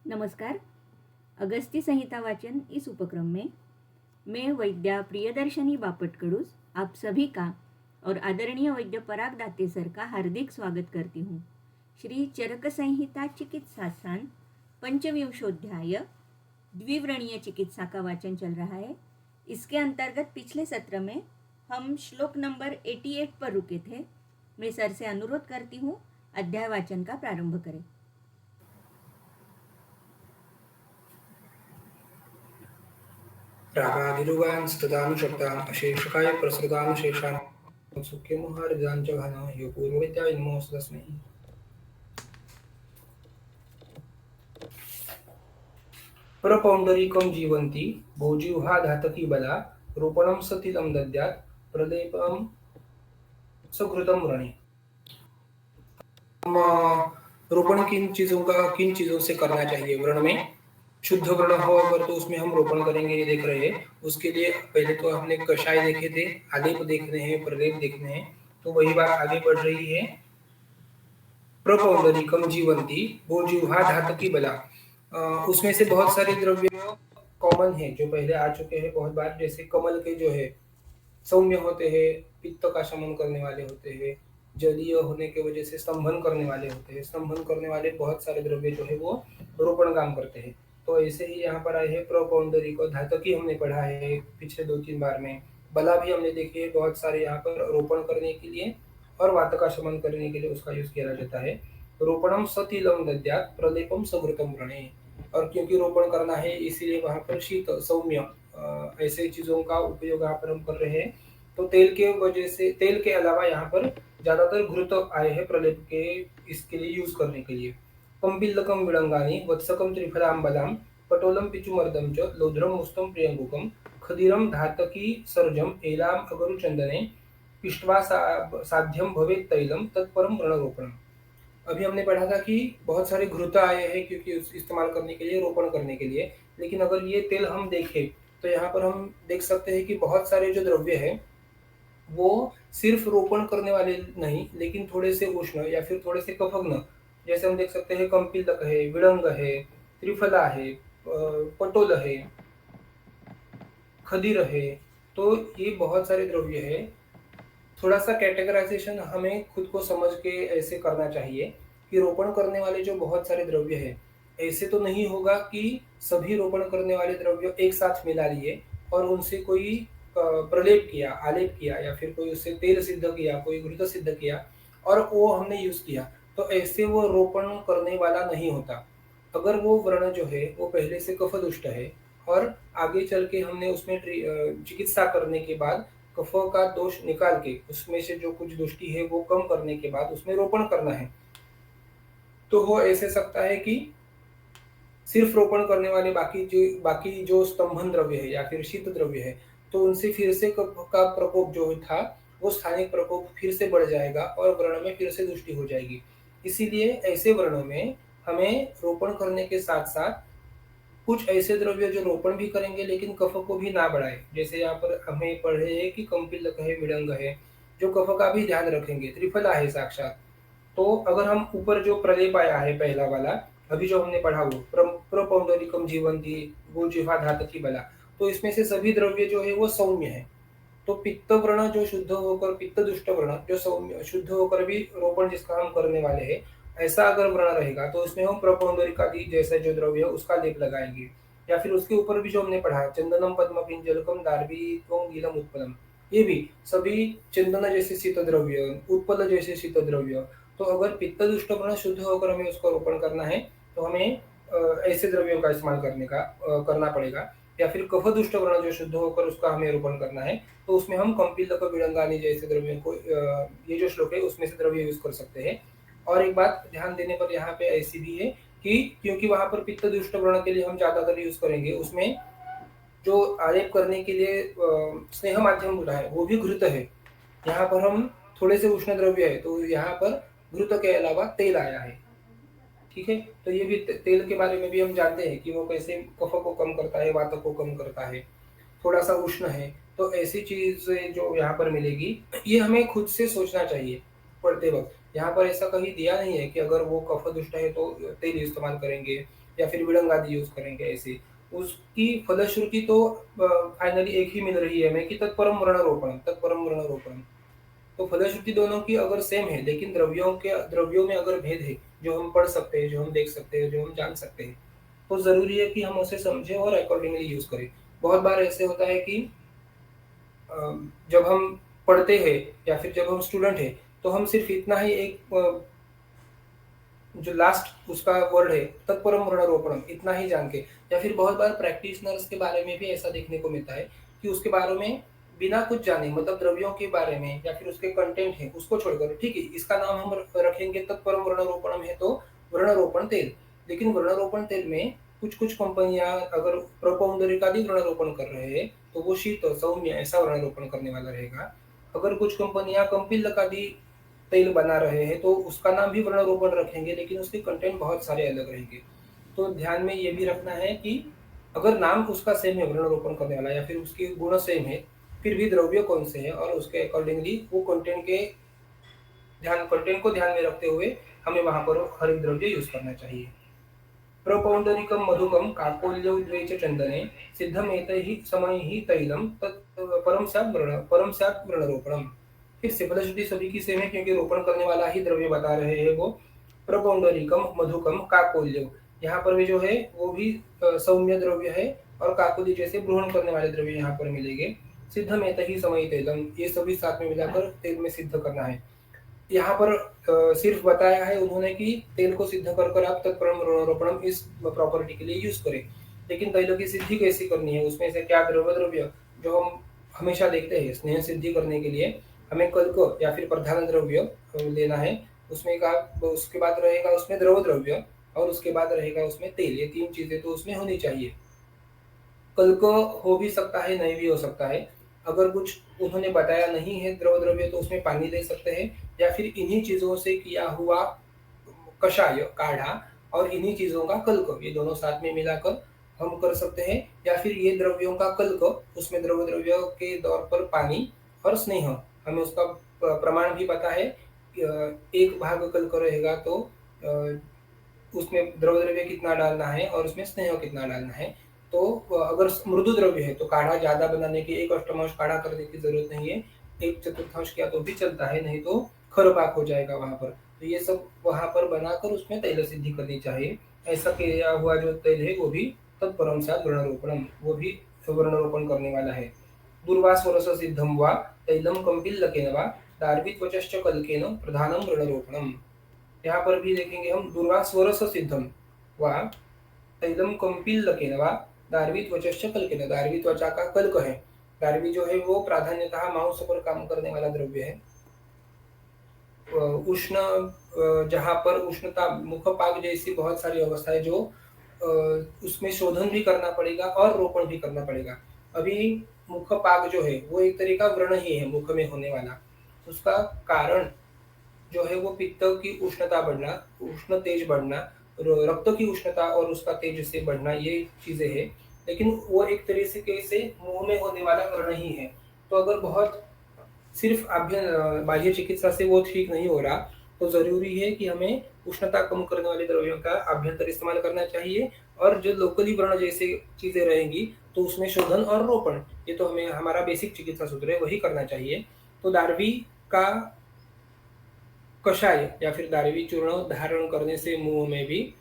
नमस्कार। अगस्त्य संहिता वाचन इस उपक्रम में मैं वैद्या प्रियदर्शनी बापटकडूस आप सभी का और आदरणीय वैद्य पराग दाते सर का हार्दिक स्वागत करती हूँ। श्री चरक संहिता चिकित्सासान पंचविंशोध्याय द्विव्रणीय चिकित्सा का वाचन चल रहा है। इसके अंतर्गत पिछले सत्र में हम श्लोक नंबर 88 पर रुके थे। मैं सर से अनुरोध करती हूँ अध्याय वाचन का प्रारंभ करें। रागादिरुगान् स्तुतानुशब्दान् अशेषकाय प्रसृतानुशेषान् सुख्यमुहारिदान् च घन यो पूर्वविद्याय नमोऽस्तु तस्मै। प्रपौण्डरीकं जीवन्ति भोजिह्वा धातकी बला रोपणं सतिलं दद्यात् प्रलेपं सघृतं व्रणे। रोपण किन चीजों से करना चाहिए व्रण में? शुद्ध व्रण हो अगर तो उसमें हम रोपण करेंगे, ये देख रहे हैं। उसके लिए पहले तो हमने कषाय देखे थे, आलेप देखने हैं, प्रलेप देखने हैं। तो वही बात आगे बढ़ रही है। प्रपौण्डरीकम जीवंती भोजिह्वा धातकी बला, उसमें से बहुत सारे द्रव्य कॉमन है जो पहले आ चुके हैं बहुत बार। जैसे कमल के जो है सौम्य होते हैं, पित्त का शमन करने वाले होते हैं, जलीय होने की वजह से स्तंभन करने वाले होते हैं। स्तंभन करने वाले बहुत सारे द्रव्य जो है वो रोपण काम करते हैं। तो ऐसे ही यहाँ पर आए हैं प्रपौण्डरी को धातकी हमने पढ़ा है पिछले 2-3 बार में। बला भी हमने देखी है बहुत सारे यहाँ पर रोपण करने के लिए और वात का शमन करने के लिए उसका यूज किया जाता है। रोपणम सतिलम दद्यात् प्रलेपम सघृतम व्रणे। और क्योंकि रोपण करना है इसीलिए वहां पर शीत सौम्य ऐसे चीजों का उपयोग यहाँ पर हम कर रहे हैं। तो तेल के वजह से, तेल के अलावा यहाँ पर ज्यादातर घृत आए हैं प्रलेप के इसके लिए यूज करने के लिए। कंपिल्लकम विड़ंगानी वत्सकम त्रिफलाम्बलाम पटोलम पिचुमर्दम च लोध्रम मुस्तम प्रियंगुकम खदीरम धातकी सर्जम एलाम अगरु चंदने पिष्ट्वा साध्यम भवेत तैलम तत्परम व्रणरोपणम। अभी हमने पढ़ा था कि बहुत सारे घृत आए हैं क्योंकि इस्तेमाल करने के लिए, रोपण करने के लिए। लेकिन अगर ये तेल हम देखें तो यहाँ पर हम देख सकते हैं कि बहुत सारे जो द्रव्य है वो सिर्फ रोपण करने वाले नहीं, लेकिन थोड़े से उष्ण या फिर थोड़े से कफग्न, जैसे हम देख सकते हैं कंपिलक है, विड़ंग है, त्रिफला है, पटोल है, खदीर है। तो ये बहुत सारे द्रव्य है। थोड़ा सा कैटेगराइजेशन हमें खुद को समझ के ऐसे करना चाहिए कि रोपण करने वाले जो बहुत सारे द्रव्य है, ऐसे तो नहीं होगा कि सभी रोपण करने वाले द्रव्य एक साथ मिला लिए और उनसे कोई प्रलेप किया, आलेप किया या फिर कोई उससे तेल सिद्ध किया, कोई घृत सिद्ध किया और वो हमने यूज किया। तो ऐसे वो रोपण करने वाला नहीं होता। अगर वो व्रण जो है वो पहले से कफदुष्ट है और आगे चल के हमने उसमें चिकित्सा करने के बाद कफ का दोष निकाल के उसमें से जो कुछ दुष्टि है वो कम करने के बाद उसमें रोपण करना है, तो हो ऐसे सकता है कि सिर्फ रोपण करने वाले बाकी जो स्तंभन द्रव्य है या फिर शीत द्रव्य है, तो उनसे फिर से कफ का प्रकोप जो था वो स्थानिक प्रकोप फिर से बढ़ जाएगा और व्रण में फिर से दुष्टि हो जाएगी। इसीलिए ऐसे व्रणों में हमें रोपण करने के साथ साथ कुछ ऐसे द्रव्य जो रोपण भी करेंगे लेकिन कफ को भी ना बढ़ाए। जैसे यहाँ पर हमें पढ़े है कि कंपिलक है, विड़ंग है, जो कफ का भी ध्यान रखेंगे, त्रिफला है साक्षात। तो अगर हम ऊपर जो प्रलेप आया है पहला वाला, अभी जो हमने पढ़ा वो प्रपौण्डरीकम जीवंती भोजिह्वा धातकी बला, तो इसमें से सभी द्रव्य जो है वो सौम्य है। तो पित्त व्रण जो शुद्ध होकर, पित्त दुष्ट व्रण जो सौम्य शुद्ध होकर भी रोपण जिसका हम करने वाले हैं, ऐसा अगर व्रण रहेगा तो उसमें हम प्रपौण्डरिकादि जैसा जो द्रव्य है उसका लेप लगाएंगे। या फिर उसके ऊपर भी जो हमने पढ़ा चंदनम पद्म पिंजलकम दार्भित्वम नीलम उत्पलम, ये भी सभी चंदन जैसे शीत द्रव्य, उत्पल जैसे शीत द्रव्य। तो अगर पित्त दुष्ट व्रण शुद्ध होकर हमें उसका रोपण करना है तो हमें ऐसे द्रव्यों का इस्तेमाल करना पड़ेगा। या फिर कफ दुष्ट व्रण जो शुद्ध होकर उसका हमें रोपण करना है तो उसमें हम कंपिलक विड़ंगानी जैसे द्रव्यों को, ये जो श्लोक है उसमें से द्रव्य यूज कर सकते हैं। और एक बात ध्यान देने पर यहाँ पे ऐसी भी है कि क्योंकि वहां पर पित्त दुष्ट व्रण के लिए हम ज्यादातर यूज करेंगे, उसमें जो आलेप करने के लिए स्नेह माध्यम बोला है वो भी घृत है। यहाँ पर हम थोड़े से उष्ण द्रव्य है तो यहाँ पर घृत के अलावा तेल आया है। ठीक है, तो ये भी तेल के बारे में भी हम जानते हैं कि वो कैसे कफ को कम करता है, वात को कम करता है, थोड़ा सा उष्ण है। तो ऐसी चीज जो यहाँ पर मिलेगी ये हमें खुद से सोचना चाहिए पढ़ते वक्त। यहाँ पर ऐसा कहीं दिया नहीं है कि अगर वो कफ दुष्ट है तो तेल इस्तेमाल करेंगे, या फिर विलंग आदि यूज करेंगे ऐसे, उसकी फलश्रुति तो फाइनली एक ही मिल रही है हमें कि तत्परम वर्णरोपणम, तत्परम वर्णरोपणम। तो फलश्रुति दोनों की अगर सेम है, लेकिन द्रव्यों में अगर भेद है, जो हम पढ़ सकते हैं, जो हम देख सकते हैं, जो हम जान सकते हैं, तो जरूरी है कि हम उसे समझें और अकॉर्डिंगली यूज करें। बहुत बार ऐसे होता है कि जब हम पढ़ते हैं या फिर जब हम स्टूडेंट हैं, तो हम सिर्फ इतना ही एक जो लास्ट उसका वर्ड है तत्परम वर्णारोपणम, इतना ही जान के, या फिर बहुत बार प्रैक्टिशनर्स के बारे में भी ऐसा देखने को मिलता है कि उसके बारे में बिना कुछ जाने, मतलब द्रव्यों के बारे में या फिर उसके कंटेंट है उसको छोड़कर, ठीक है इसका नाम हम रखेंगे तत्परम वर्णारोपणम है तो वर्णारोपण तेल, लेकिन वर्णारोपण तेल में कुछ कुछ कंपनियां अगर प्रोपौंडरिकादि वर्णारोपण कर रहे हैं तो वो शीत सौम्य ऐसा वर्णारोपण करने वाला रहेगा। अगर कुछ कंपनियां कंपिलक आदि तेल बना रहे हैं तो उसका नाम भी वर्णारोपण रखेंगे, लेकिन उसके कंटेंट बहुत सारे अलग रहेंगे। तो ध्यान में ये भी रखना है कि अगर नाम उसका सेम है वर्णारोपण करने वाला या फिर उसके गुण सेम है, फिर भी द्रव्य कौन से हैं और उसके अकॉर्डिंगली वो कंटेंट को ध्यान में रखते हुए हमें वहां पर हरित द्रव्य यूज करना चाहिए। प्रपौंडरिकम मधुकम काकोल्यौ द्वे च चंदने सिद्धमेतैः समैः तैलम तत् परम स्यात् वर्णरोपणम। फिर से फलश्रुति सभी की सेम है क्योंकि रोपण करने वाला ही द्रव्य बता रहे हैं वो। प्रपौंडरिकम मधुकम काकोल्यौ, यहाँ पर भी जो है वो भी सौम्य द्रव्य है और काकोली जैसे ग्रहण करने वाले द्रव्य यहाँ पर मिलेंगे। सिद्धमेतैः समैः तैलम, ये सभी साथ में मिलाकर तेल में सिद्ध करना है। यहाँ पर सिर्फ बताया है उन्होंने कि तेल को सिद्ध कर कर आप तत्परम इस प्रॉपर्टी के लिए यूज करें, लेकिन तैलों की सिद्धि कैसी करनी है, उसमें से क्या द्रव्य जो हम हमेशा देखते हैं स्नेह सिद्धि करने के लिए हमें कल्क या फिर प्रधान द्रव्य लेना है। उसमें का उसके बाद रहेगा उसमें द्रव्य और उसके बाद रहेगा उसमें तेल, ये तीन चीजें तो उसमें होनी चाहिए। कल को हो भी सकता है नहीं भी हो सकता है, अगर कुछ उन्होंने बताया नहीं है द्रव्य तो उसमें पानी दे सकते हैं या फिर इन्हीं चीजों से किया हुआ कषाय काढ़ा और इन्हीं चीजों का कल्क, ये दोनों साथ में मिलाकर हम कर सकते हैं। या फिर ये द्रव्यों का कल्क, उसमें द्रव्य के तौर पर पानी और स्नेह, हमें उसका प्रमाण भी पता है। एक भाग कल्क रहेगा तो उसमें द्रव्य कितना डालना है और उसमें स्नेह कितना डालना है। तो अगर मृदु द्रव्य है तो काढ़ा ज्यादा बनाने की 1/8 काढ़ा करने की जरूरत नहीं है, 1/4 किया तो भी चलता है, नहीं तो खरपाक हो जाएगा वहां पर। तो ये सब वहां पर बनाकर उसमें तैल सिद्धि करनी चाहिए। ऐसा किया हुआ जो तेल है वो भी तत्परम साथ वर्णरोपणम, वो भी वर्णरोपण करने वाला है। दुर्वास्वरस सिद्धम वा तैलम कंपिल्लकेन वा दार्भित्वचश्च कल्केन प्रधानम वर्णरोपणम। यहाँ पर भी देखेंगे हम दुर्वास्वरस सिद्धम वा तैलम कंपिल्लकेन वा दार्वी त्वचश्च कल्केन, दार्वी त्वचा का कल्क है। दार्वी जो है वो प्राधान्यतः मांस पर काम करने वाला द्रव्य है। उष्ण जहाँ पर उष्णता मुखपाक जैसी बहुत सारी अवस्थाएं जो उसमें शोधन भी करना पड़ेगा और रोपण भी करना पड़ेगा। अभी मुखपाक जो है वो एक तरह का व्रण ही है मुख में होने वाला, उसका कारण जो है वो पित्त की उष्णता बढ़ना, उष्ण तेज बढ़ना, रक्त की उष्णता और उसका तेज से बढ़ना, ये चीजें हैं। लेकिन वो एक तरह से मुंह में होने वाला व्रण ही है। तो अगर बहुत सिर्फ बाह्य चिकित्सा से वो ठीक नहीं हो रहा, तो जरूरी है कि हमें उष्णता कम करने वाले द्रव्यों का अभ्यंतर इस्तेमाल करना चाहिए। और जो लोकली व्रण जैसे चीजें रहेंगी तो उसमें शोधन और रोपण, ये तो हमें हमारा बेसिक चिकित्सा सूत्र है, वही करना चाहिए। तो दार्वी का कषाय या फिर दारवी चूर्ण धारण करने से मुंह में भी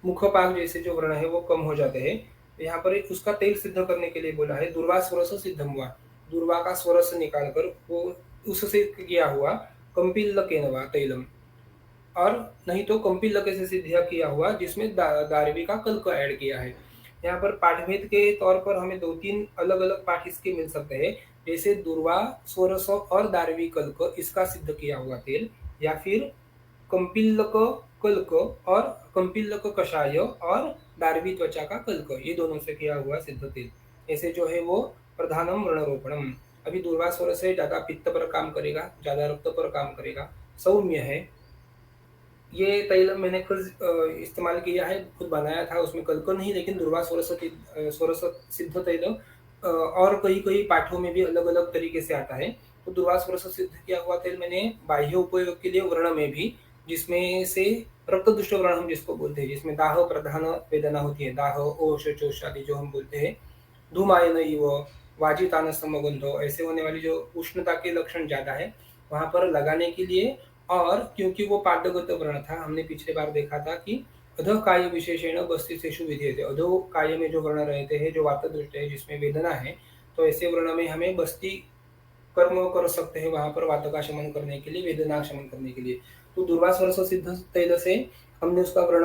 मुखपाक जैसे जो व्रण है वो कम हो जाते हैं। यहाँ पर उसका तेल सिद्ध करने के लिए बोला है दुर्वा स्वरस सिद्धम हुआ, दुर्वा का स्वरस निकालकर वो उससे किया हुआ कंपिल्लकेन तैलम, और नहीं तो कंपिल्लक से सिद्ध किया हुआ जिसमें दारवी का कल्क ऐड किया है। यहाँ पर पाठभेद के तौर पर हमें 2-3 अलग अलग पाठ इसके मिल सकते हैं, जैसे दुर्वा स्वरस और दारवी कल्क इसका सिद्ध किया हुआ तेल, या फिर कंपिल्लक कल्क और कंपिल्लक कषाय और दारवी त्वचा का कल्क, ये दोनों से किया हुआ सिद्ध तेल, ऐसे जो है वो प्रधानम वर्णरोपणम। अभी दुर्वा स्वरस है, ज्यादा पित्त पर काम करेगा, ज्यादा रक्त पर काम करेगा, सौम्य है। ये तैल मैंने खुद इस्तेमाल किया है, खुद बनाया था, उसमें कल्क नहीं लेकिन दुर्वा स्वरस सिद्ध तैल और कई कई पाठों में भी अलग अलग तरीके से आता है। तो दुर्वा स्वरस सिद्ध किया हुआ तेल मैंने बाह्य उपयोग के लिए वर्ण में भी, जिसमें से रक्तदुष्ट व्रण हम जिसको बोलते हैं, जिसमें दाह प्रधान वेदना होती है, दाह, ओष, चोष आदि जो हम बोलते हैं, धूमायन इव, वाजितान समगंधो, ऐसे होने वाली जो उष्णता के लक्षण ज्यादा है वहां पर लगाने के लिए। और क्योंकि वो पादगत व्रण था, हमने पिछले बार देखा था कि अधः काय विशेषण बस्तिशेषु विधीयते, अधो काय में जो व्रण रहते हैं, जो वातदुष्ट है, जिसमें वेदना है, तो ऐसे व्रण में हमें बस्ती कर्म कर सकते हैं वहां पर वात का शमन करने के लिए, वेदना शमन करने के लिए। तो दूर्वास वर्ष सिद्ध तैल से हमने उसका व्रण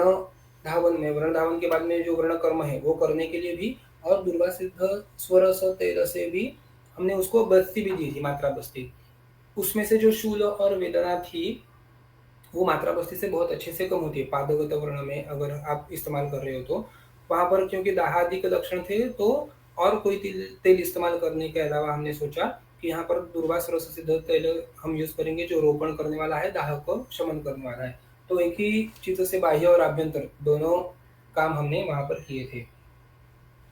धावन में, व्रण धावन के बाद में जो व्रण कर्म है वो करने के लिए भी, और दुर्वा सिद्ध स्वरस तेल से भी हमने उसको बस्ती भी दी थी, मात्रा बस्ती। उसमें से जो शूल और वेदना थी वो मात्रा बस्ती से बहुत अच्छे से कम होती है पादगत वर्ण में, अगर आप इस्तेमाल कर रहे हो तो। वहां पर क्योंकि दाहादि के लक्षण थे, तो और कोई तेल इस्तेमाल करने के अलावा हमने सोचा कि यहाँ पर दूर्वास रस सिद्ध तेल हम यूज करेंगे, जो रोपण करने वाला है, दाह को शमन करने वाला है। तो एक ही चीज से बाह्य और आभ्यंतर दोनों काम हमने वहां पर किए थे।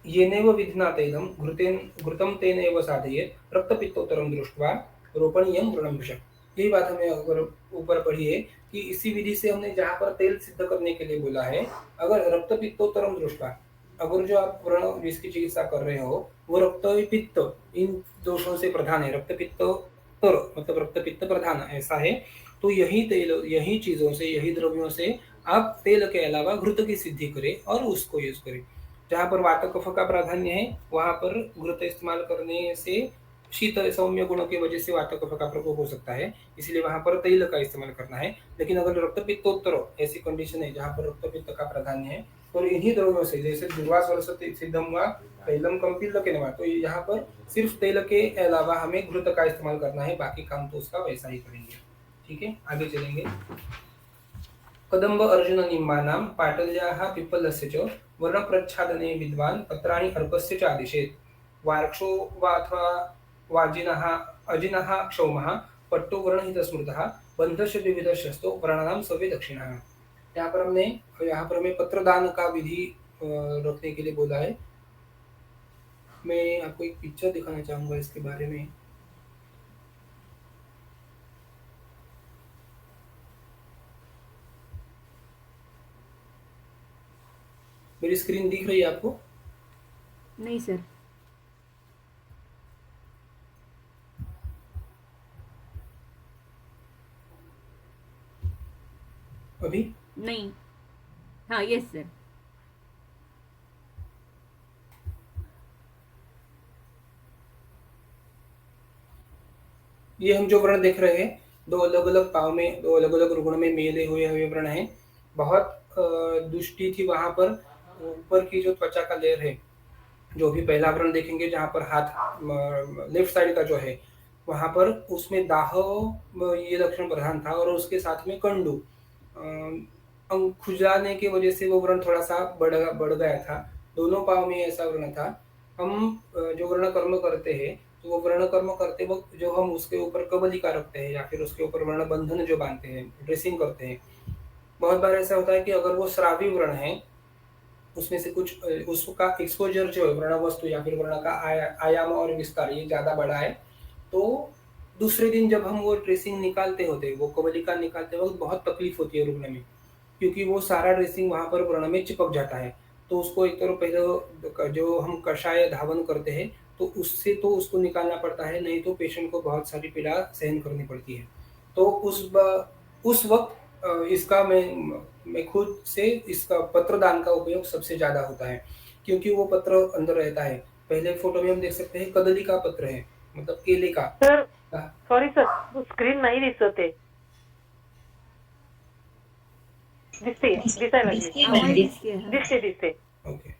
येनेव विधिना तैलम घृतेन घृतम तेनेव साधयेत् रक्तपित्तोत्तरम दृष्ट्वा रोपणीयम व्रणभुषम्। यही बात हमें अगर ऊपर पढ़ी है कि इसी विधि से हमने जहाँ पर तेल सिद्ध करने के लिए बोला है, अगर रक्तपित्तोत्तरम दृष्ट्वा, अगर जो आप व्रण जिसकी चिकित्सा कर रहे हो वो रक्त पित्त इन दोषों से प्रधान है, रक्तपित्तोत्तर मतलब रक्तपित्त प्रधान ऐसा है, तो यही तेल, यही चीजों से, यही द्रव्यों से आप तेल के अलावा घृत की सिद्धि करें और उसको यूज करें। जहाँ पर वात कफ का प्राधान्य है वहां पर घृत इस्तेमाल करने से शीत सौम्य गुणों की वजह से वात कफ का प्रकोप हो सकता है, इसलिए वहां पर तैल का इस्तेमाल करना है। लेकिन अगर रक्तपित्तोत्तर ऐसी कंडीशन है जहाँ पर रक्तपित्त का प्राधान्य है, तो इन्हीं द्रव्यों से, जैसे दुर्वास वर्ष सिद्धम हुआ तैलम कंपिल के नवा, तो यहाँ पर सिर्फ तेल के अलावा हमें घृत का इस्तेमाल करना है, बाकी काम तो उसका वैसा ही करेंगे। ठीक है, आगे चलेंगे। कदम्ब अर्जुन निम्बानां पाटल्याः पिप्पलस्य च वर्णप्रच्छादने विद्वान् पत्राणि अर्कस्य च आदिशेत्। वार्क्षो वा अथवा वाजिनः अजिनः क्षौमः पट्टो वर्णहितस्मृतः बन्धस्य द्विविधश्यस्तो वर्णानां सवे दक्षिणः। यहाँ पर हमें पत्रदान का विधि रखने के लिए बोला है। मैं आपको एक पिक्चर दिखाना चाहूंगा इसके बारे में। मेरी स्क्रीन दिख रही है आपको? नहीं सर। अभी नहीं। हाँ, यस सर। ये हम जो व्रण देख रहे हैं, दो अलग अलग पाव में, दो अलग अलग रुग्ण में मेले हुए हुए व्रण हैं। बहुत दुष्टि थी वहां पर। ऊपर की जो त्वचा का लेयर है, जो भी पहला व्रण देखेंगे जहाँ पर हाथ लेफ्ट साइड का जो है वहां पर, उसमें दाह ये लक्षण प्रधान था, और उसके साथ में कंडू खुजलाने की वजह से वो व्रण थोड़ा सा बढ़ गया था। दोनों पाव में ऐसा व्रण था। हम जो वर्ण कर्म करते हैं, तो वो वर्ण कर्म करते वक्त जो हम उसके ऊपर कबलिका रखते हैं या फिर उसके ऊपर वर्ण बंधन जो बांधते हैं, ड्रेसिंग करते हैं, बहुत बार ऐसा होता है कि अगर वो श्रावी व्रण है, उसमें से कुछ उसका एक्सपोजर जो है, वर्ण वस्तु या फिर वर्ण का आयाम और विस्तार ये ज्यादा बड़ा है, तो दूसरे दिन जब हम वो ड्रेसिंग निकालते होते, वो कबलिका निकालते वक्त बहुत तकलीफ होती है रुग्ण में, क्योंकि वो सारा ड्रेसिंग वहां पर व्रण में चिपक जाता है। तो उसको एक तरह पहले जो हम कषाय धावन करते हैं, तो उससे तो उसको निकालना पड़ता है, नहीं तो पेशेंट को बहुत सारी पीड़ा सहन करनी पड़ती है। तो उस वक्त इसका मैं खुद से इसका पत्रदान का उपयोग सबसे ज्यादा होता है, क्योंकि वो पत्र अंदर रहता है। पहले फोटो में हम देख सकते हैं कदली का पत्र है, मतलब केले का। सर सॉरी सर, स्क्रीन नाही दिसत आहे. दिसायला आम्हाला लागली. दिसते हा. दिसते. ओके,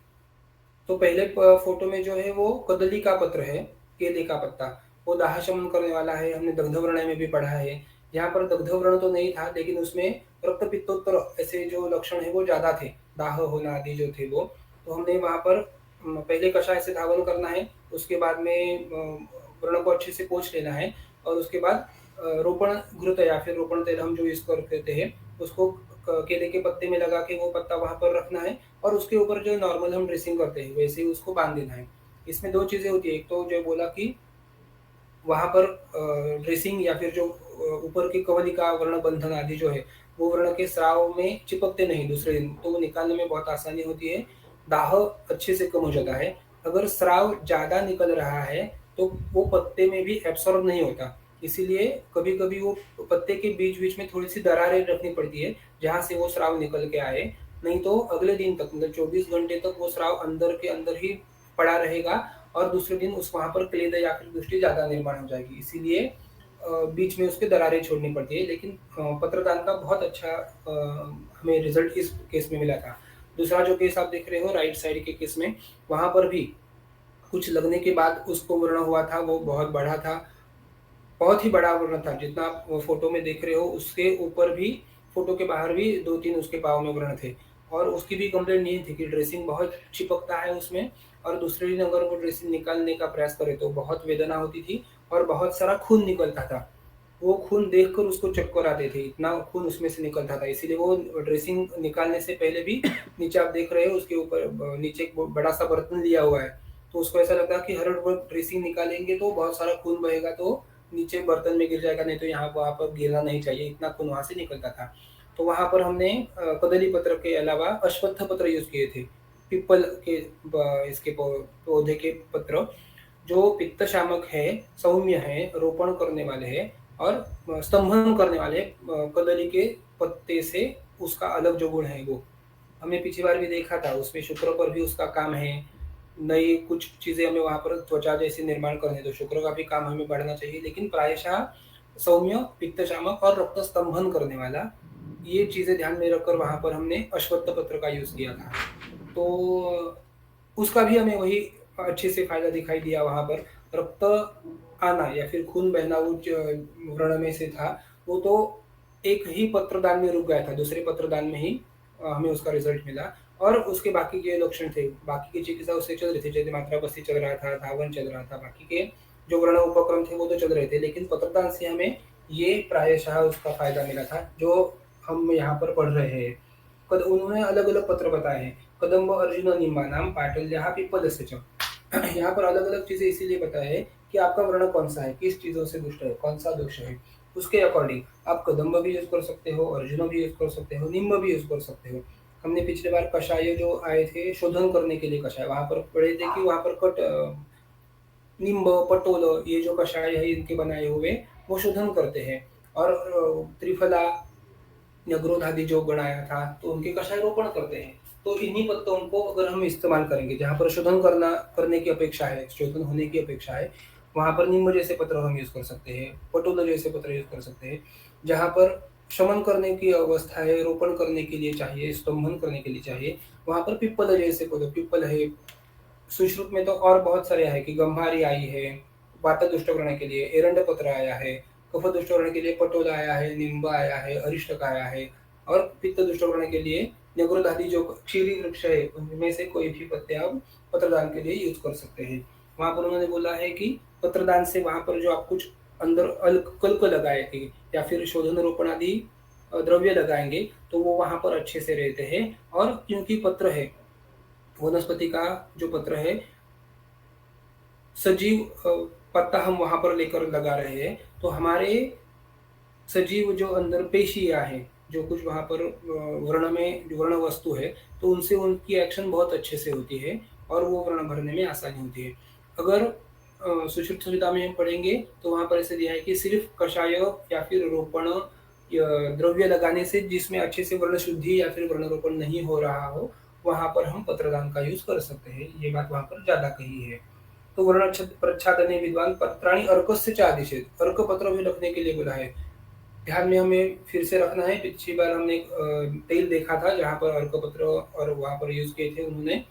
तो पहले फोटो में जो है वो कदली का पत्र है, केले का पत्ता, वो दाह शमन करने वाला है। हमने दग्धव्रण में भी पढ़ा है। यहाँ पर दग्धव्रण तो नहीं था, लेकिन उसमें रक्त पित्तोत्तर ऐसे जो लक्षण है वो ज्यादा थे, दाह होना आदि जो थे वो। तो हमने वहां पर पहले कषाय से धावन करना है, उसके बाद में व्रण को अच्छे से पोंछ लेना है, और उसके बाद रोपण घृत या फिर रोपण तेल हम जो यूज करते हैं उसको केले के पत्ते में लगा के वो पत्ता वहां पर रखना है, और उसके ऊपर जो नॉर्मल हम ड्रेसिंग करते हैं वैसे ही उसको बांध देना है। इसमें दो चीजें होती है, एक तो जो बोला कि वहां पर ड्रेसिंग या फिर जो ऊपर की कवलिका वर्ण बंधन आदि जो है वो वर्ण के स्राव में चिपकते नहीं दूसरे दिन, तो वो निकालने में बहुत आसानी होती है, दाह अच्छे से कम हो जाता है। अगर स्राव ज़्यादा निकल रहा है तो वो पत्ते में भी एब्सॉर्ब नहीं होता, इसीलिए कभी-कभी वो पत्ते के बीच-बीच में थोड़ी-सी दरारें रखनी पड़ती है, जहाँ से वो स्राव निकल के आए, नहीं तो अगले दिन तक मतलब 24 घंटे तक वो स्राव अंदर के अंदर ही पड़ा रहेगा और दूसरे दिन उस वहाँ पर क्लेद या फिर दृष्टि ज़्यादा निर्माण हो जाएगी। इसीलिए बीच में उसके दरारें छोड़नी पड़ती है, लेकिन पत्रदान का बहुत अच्छा हमें रिज़ल्ट इस केस में मिला था। दूसरा जो केस आप देख रहे हो राइट साइड के केस में, वहाँ पर भी कुछ लगने के बाद उसको व्रण हुआ था, वो बहुत बड़ा था, बहुत ही बड़ा व्रण था, जितना आप फ़ोटो में देख रहे हो उसके ऊपर भी, फ़ोटो के बाहर भी 2-3 उसके पाँव में व्रण थे। और उसकी भी कंप्लेंट यही थी कि ड्रेसिंग बहुत चिपकता है उसमें और दूसरे दिन अगर वो ड्रेसिंग निकालने का प्रयास करे तो बहुत वेदना होती थी और बहुत सारा खून निकलता था। वो खून देखकर उसको चक्कर आते थे, इतना खून उसमें से निकलता था, इसीलिए वो ड्रेसिंग निकालने से पहले भी नीचे आप देख रहे हो उसके ऊपर नीचे एक बड़ा-सा बर्तन लिया हुआ है, तो उसको ऐसा लगता है कि हर वक़्त ड्रेसिंग निकालेंगे तो बहुत सारा खून बहेगा तो नीचे बर्तन में गिर जाएगा, नहीं तो यहाँ वहाँ पर गिरना नहीं चाहिए, इतना खून वहाँ से निकलता था। तो वहाँ पर हमने कदली पत्र के अलावा अश्वत्थ पत्र यूज़ किए थे, पीपल के इसके पौधे के पत्र, जो पित्त शामक है, सौम्य है, रोपण करने वाले हैं और स्तंभन करने वाले कदली के पत्ते से उसका अलग जो गुण है वो। हमने पिछली बार भी देखा था, उसमें शुक्र पर भी उसका काम है, नई कुछ चीज़ें हमें वहाँ पर त्वचा जैसे निर्माण करने, तो शुक्र का भी काम हमें बढ़ना चाहिए, लेकिन प्रायशः सौम्य, पित्त शामक और रक्त स्तंभन करने वाला, ये चीज़ें ध्यान में रखकर वहाँ पर हमने अश्वत्थ पत्र का यूज़ किया था। तो उसका भी हमें वही अच्छे से फ़ायदा दिखाई दिया वहाँ पर। रक्त आना या फिर खून बहना वो जो व्रण में से था, वो तो एक ही पत्रदान में रुक गया था, दूसरे पत्रदान में ही हमें उसका रिज़ल्ट मिला और उसके बाकी के लक्षण थे, बाकी की चिकित्सा उससे चल रही थी, जैसे मात्रा बस्ती चल रहा था, धावन चल रहा था, बाकी के जो व्रण उपक्रम थे वो तो चल रहे थे, लेकिन पत्रदान से हमें ये प्रायशः उसका फ़ायदा मिला था, जो हम यहाँ पर पढ़ रहे हैं। उन्होंने अलग-अलग पत्र बताए हैं, कदम्ब अर्जुन निम्बानाम पाटल्याः पिप्पलस्य च। यहाँ पर अलग-अलग चीज़ें इसीलिए बताए हैं कि आपका वर्ण कौन-सा है, किस चीज़ों से दुष्ट है, कौन-सा दोष है। उसके अकॉर्डिंग आप कदम्ब भी यूज़ कर सकते हो, अर्जुन भी यूज़ कर सकते हो, निम्ब भी यूज़ कर सकते हो। हमने पिछली बार कषाय जो आए थे शोधन करने के लिए कषाय, वहाँ पर पढ़े थे कि वहाँ पर नींब, पटोल ये जो कषाय है इनके बनाए हुए वो शोधन करते हैं और त्रिफला, न्यग्रोध आदि जो बनाया था तो उनके कषाय रोपण करते हैं। तो इन्हीं पत्तों को अगर हम इस्तेमाल करेंगे जहाँ पर शोधन करने की अपेक्षा है, शोधन होने की अपेक्षा है, वहाँ पर नींब जैसे पत्र हम यूज़ कर सकते हैं, पटोल जैसे पत्र यूज़ कर सकते हैं। जहाँ पर शमन करने की अवस्था है, रोपण करने के लिए चाहिए, स्तंभन करने के लिए चाहिए, वहाँ पर पिप्पल जैसे पौधे, पिप्पल है, सुश्रुत में तो और बहुत सारे है कि गंभारी आई है, वात दुष्टकरण के लिए एरंड पत्र आया है, कफ दुष्टकरण के लिए पटोला आया है, नींब आया है, अरिष्टक आया है और पित्त दुष्टकरण के लिए न्यग्रोध आदि जो क्षीरी वृक्ष है उनमें से कोई भी पत्ते आप पत्रदान के लिए यूज कर सकते हैं। वहाँ पर उन्होंने बोला है कि पत्रदान से वहाँ पर जो आप कुछ अंदर कल्क लगाए थे या फिर शोधन रोपण आदि द्रव्य लगाएंगे तो वो वहाँ पर अच्छे से रहते हैं और क्योंकि पत्र है, वनस्पति का जो पत्र है सजीव पत्ता हम वहाँ पर लेकर लगा रहे हैं, तो हमारे सजीव जो अंदर पेशियाँ हैं, जो कुछ वहाँ पर व्रण में जो व्रण वस्तु है, तो उनसे उनकी एक्शन बहुत अच्छे से होती है और वो व्रण भरने में आसानी होती है। अगर सुश्रुत संहिता में हम पढ़ेंगे, तो वहाँ पर ऐसे दिया है कि सिर्फ़ कषाय या फिर रोपण या द्रव्य लगाने से जिसमें अच्छे से वर्ण शुद्धि या फिर वर्ण रोपण नहीं हो रहा हो, वहाँ पर हम पत्रदान का यूज़ कर सकते हैं। ये बात वहाँ पर ज़्यादा कही है। तो वर्ण प्रच्छादने विद्वान पत्राणि अर्कस्य च आदिशेत्, अर्क पत्र भी रखने के लिए बोला है। ध्यान में हमें फिर से रखना है, पिछली बार हमने तेल देखा था जहाँ पर अर्कपत्र और वहाँ पर यूज़ किए थे उन्होंने,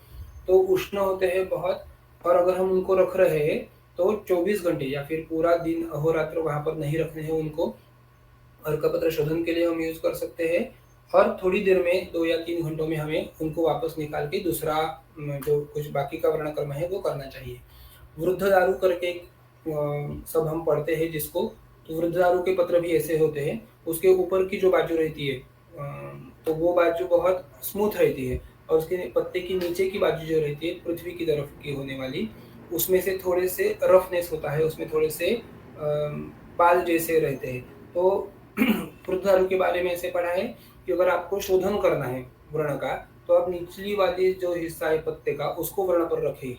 तो उष्ण होते हैं बहुत और अगर हम उनको रख रहे हैं तो 24 घंटे या फिर पूरा दिन अहोरात्र वहाँ पर नहीं रखने हैं उनको। अर्कपत्र शोधन के लिए हम यूज़ कर सकते हैं और थोड़ी देर में 2 या 3 घंटों में हमें उनको वापस निकाल के दूसरा जो कुछ बाकी का वर्णक्रम है वो करना चाहिए। वृद्ध दारू करके सब हम पढ़ते हैं जिसको, तो वृद्ध दारू के पत्र भी ऐसे होते हैं, उसके ऊपर की जो बाजू रहती है तो वो बाजू बहुत स्मूथ रहती है और उसके पत्ते की नीचे की बाजू जो रहती है पृथ्वी की तरफ की होने वाली, उसमें से थोड़े से रफनेस होता है, उसमें थोड़े से बाल जैसे रहते हैं। तो वृद्धधारु के बारे में ऐसे पढ़ा है कि अगर आपको शोधन करना है व्रण का, तो आप निचली वाली जो हिस्सा है पत्ते का उसको व्रण पर रखें,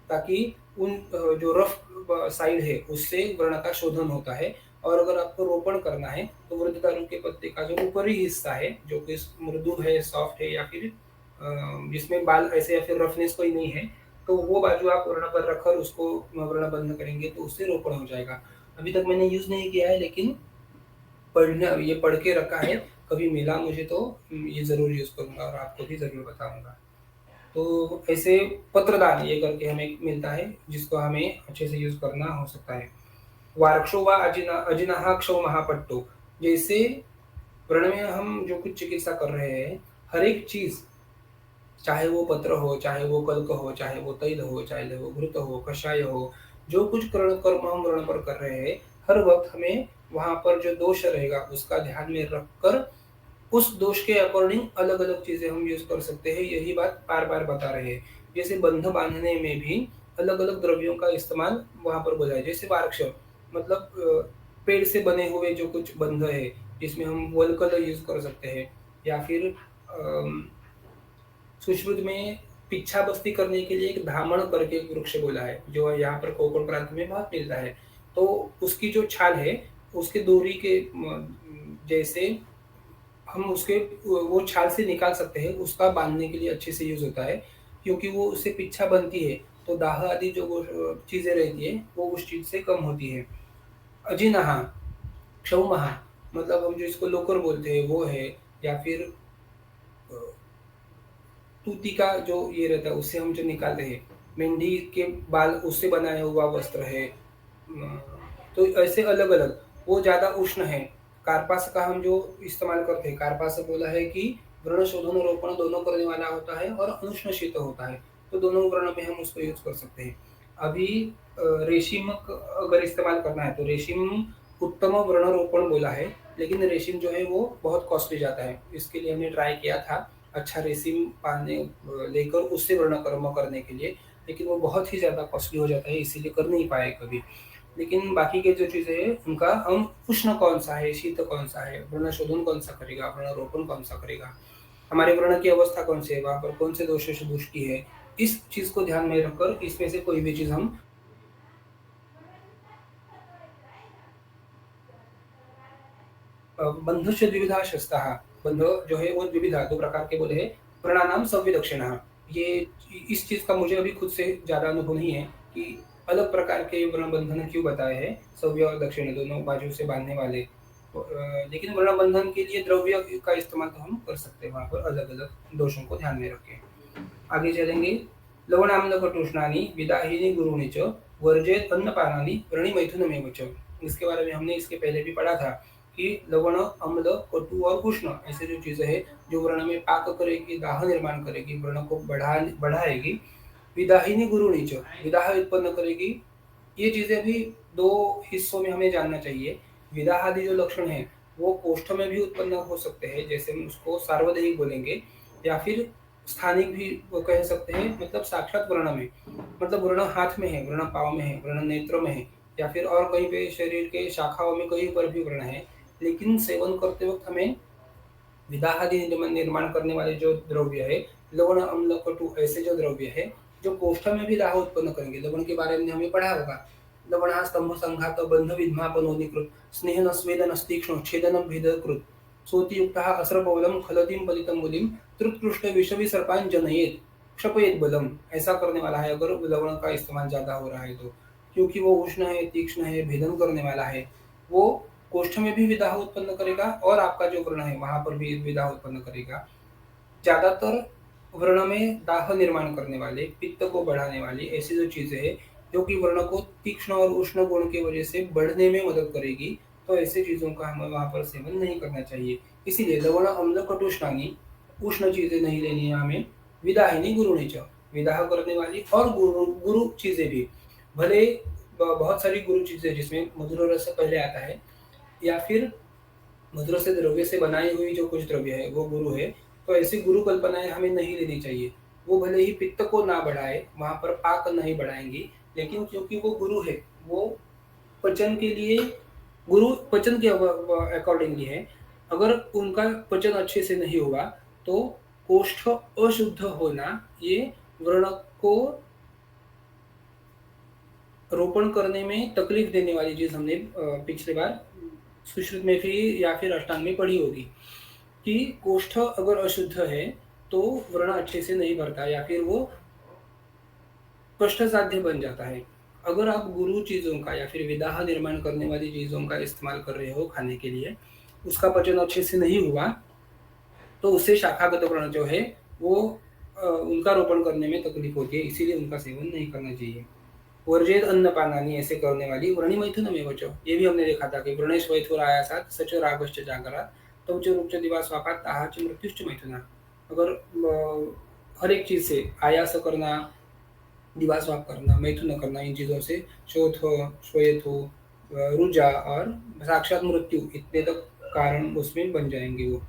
ताकि उन जो रफ साइड है उससे व्रण का शोधन होता है। और अगर आपको रोपण करना है तो वृद्धधारु के पत्ते का जो ऊपरी हिस्सा है, जो कि मृदु है, सॉफ्ट है, या फिर जिसमें बाल ऐसे या फिर रफनेस कोई नहीं है, तो वो बाजू आप व्रण पर रखकर उसको व्रण बंद करेंगे तो उससे रोपण हो जाएगा। अभी तक मैंने यूज नहीं किया है, लेकिन ये पढ़ के रखा है, कभी मिला मुझे तो ये जरूर यूज करूंगा और आपको भी जरूर बताऊंगा। तो ऐसे पत्रदान ये करके हमें मिलता है, जिसको हमें अच्छे से यूज करना हो सकता है। वार्क्षो व अजिनः क्षौ महापट्टो, जैसे व्रण में हम जो कुछ चिकित्सा कर रहे हैं, हर एक चीज, चाहे वो पत्र हो, चाहे वो कल्क हो, चाहे वो तैल हो, चाहे वो घृत हो, कषाय हो, जो कुछ कर्म हम व्रण पर कर रहे हैं, हर वक्त हमें वहां पर जो दोष रहेगा उसका ध्यान में रखकर उस दोष के अकॉर्डिंग अलग अलग चीजें हम यूज कर सकते हैं। यही बात बार बार बता रहे हैं। जैसे बंध बांधने में भी अलग अलग द्रव्यों का इस्तेमाल वहां पर बोला है। जैसे वार्क्ष मतलब पेड़ से बने हुए जो कुछ बंध है, जिसमें हम वल्कल यूज कर सकते हैं, या फिर सुश्रुत में पिच्छा बस्ती करने के लिए एक धामण करके एक वृक्ष बोला है, जो यहाँ पर कोकण प्रांत में बहुत मिलता है। तो उसकी जो छाल है, उसके डोरी के जैसे हम उसके वो छाल से निकाल सकते हैं, उसका बांधने के लिए अच्छे से यूज होता है, क्योंकि वो उससे पिच्छा बनती है तो दाह आदि जो वो चीजें रहती है वो उस चीज से कम होती है। अजिनहा क्षौमहा मतलब हम जो इसको लोकर बोलते हैं वो है, या फिर तूती का जो ये रहता है उससे हम जो निकालते हैं, मेंढी के बाल उससे बनाया हुआ वस्त्र है। तो ऐसे अलग अलग, वो ज्यादा उष्ण है। कार्पास का हम जो इस्तेमाल करते हैं, कार्पास बोला है कि व्रण शोधन रोपण दोनों करने वाला होता है और अनुष्ण शीत होता है, तो दोनों व्रण में हम उसको यूज कर सकते हैं। अभी रेशम अगर इस्तेमाल करना है तो रेशम उत्तम व्रण रोपण बोला है, लेकिन रेशम जो है वो बहुत कॉस्टली जाता है। इसके लिए हमने ट्राई किया था अच्छा रेशम पाने लेकर उससे वर्णक्रम करने के लिए, लेकिन वो बहुत ही ज्यादा कॉस्टली हो जाता है, इसीलिए कर नहीं पाए कभी। लेकिन बाकी के जो चीजें हैं उनका हम उष्ण कौन सा है, शीत कौन सा है, वर्ण शोधन कौन सा करेगा, वर्ण रोपण कौन सा करेगा, हमारे वर्ण की अवस्था कौन सी है, वहां पर कौन से दोषों से दुष्टि है, इस चीज को ध्यान में रखकर इसमें से कोई भी चीज हम बंधुश्च द्विविधा शस्त्रः, बंध जो है वो द्विविधा दो प्रकार के बोले हैं। प्रणानाम संविदक्षिणः, ये इस चीज का मुझे अभी खुद से ज्यादा अनुभव नहीं है कि अलग प्रकार के वर्ण बंधन क्यों बताए हैं, सव्य और दक्षिण दोनों बाजू से बांधने वाले। लेकिन वर्ण बंधन के लिए द्रव्य का इस्तेमाल तो हम कर सकते हैं, वहां पर अलग अलग दोषों को ध्यान में रखें। आगे चलेंगे। लवणाम्ल कटुष्णानि विदाहिनी गुरुनि च वर्जेत अन्नपानानि व्रणी मैथुनमेव च। इसके बारे में हमने इसके पहले भी पढ़ा था कि लवण, अम्ल, कटु और उष्ण ऐसे जो चीजें है जो व्रण में पाक करेगी, दाह निर्माण करेगी, व्रण को बढ़ाएगी। विदाहिनी गुरुनि च, विदाह उत्पन्न करेगी। ये चीजें भी दो हिस्सों में हमें जानना चाहिए। विदाह आदि जो लक्षण है वो कोष्ठ में भी उत्पन्न हो सकते हैं, जैसे हम उसको सार्वदेहिक बोलेंगे, या फिर स्थानिक भी वो कह सकते हैं, मतलब साक्षात व्रण में, मतलब व्रण हाथ में है, व्रण पाँव में है, व्रण नेत्र में है, या फिर और कहीं पे शरीर के शाखाओं में कहीं पर भी व्रण है। लेकिन सेवन करते वक्त हमें विदाह आदि निर्माण करने वाले जो द्रव्य है, लवण, अम्ल, कटु ऐसे जो द्रव्य है जो कोष्ठ में भी दाह उत्पन्न करेंगे। लवण के बारे में हमें पढ़ा होगा, लवण स्तंभ संघात बंध विद्मापनोनिकृत स्नेहन स्वेदन तीक्ष्ण छेदन भेदकृत सोतियुक्तः असर्पबलम खलतीम पलितम बुलिम त्रुत्कृष्ट विषवि सर्पान जनयेत क्षपयेत बलम। ऐसा करने वाला है अगर लवण का इस्तेमाल ज्यादा हो रहा है तो, क्योंकि वो उष्ण है, तीक्ष्ण है, भेदन करने वाला है। वो कोष्ठ में भी विदाह उत्पन्न करेगा और आपका जो व्रण है वहां पर भी विदाह उत्पन्न करेगा। ज्यादातर व्रण में दाह निर्माण करने वाले, पित्त को बढ़ाने वाली ऐसी जो चीजें हैं जो कि व्रण को तीक्ष्ण और उष्ण गुण की वजह से बढ़ने में मदद करेगी, तो ऐसी चीजों का हमें वहां पर सेवन नहीं करना चाहिए। इसीलिए लवण, अम्ल, कटुष्णानि उष्ण चीजें नहीं लेनी है हमें। विदाहिनी गुरुनि च, विदाह करने वाली और गुरु चीजें भी, भले बहुत सारी गुरु चीजें जिसमें मधुर रस पहले आता है, या फिर मधुर से द्रव्य से बनाई हुई जो कुछ द्रव्य है वो गुरु है, तो ऐसी गुरु कल्पनाएं हमें नहीं लेनी चाहिए। वो भले ही पित्त को ना बढ़ाए, वहां पर पाक नहीं बढ़ाएंगी, लेकिन क्योंकि वो गुरु है, वो पचन के लिए गुरु पचन के अकॉर्डिंगली है। अगर उनका पचन अच्छे से नहीं हुआ तो कोष्ठ अशुद्ध होना ये व्रण को रोपण करने में तकलीफ देने वाली चीज हमने पिछली बार सुश्रुत में भी या फिर अष्टांग में पढ़ी होगी कि कोष्ठ अगर अशुद्ध है तो व्रण अच्छे से नहीं भरता या फिर वो कष्ट साध्य बन जाता है। अगर आप गुरु चीजों का या फिर विदाह निर्माण करने वाली चीजों का इस्तेमाल कर रहे हो खाने के लिए, उसका पचन अच्छे से नहीं हुआ तो उससे शाखागत व्रण जो है वो उनका रोपण करने में तकलीफ होती है, इसीलिए उनका सेवन नहीं करना चाहिए। वर्जेत अन्नपानानि ऐसे करने वाली व्रणी मैथुनमेव च, ये भी हमने देखा था कि व्रणेश वैथुरायासात् सच रागश्च जागरात् तौ च रूप च दिवा स्वापात् ताहा च मृत्युश्च मैथुना। अगर हर एक चीज से आयास करना, दिवा स्वाप करना, मैथुन करना, इन चीजों से शोथ, श्वेत, रुजा और साक्षात मृत्यु इतने तक कारण उसमें बन जाएंगे वो,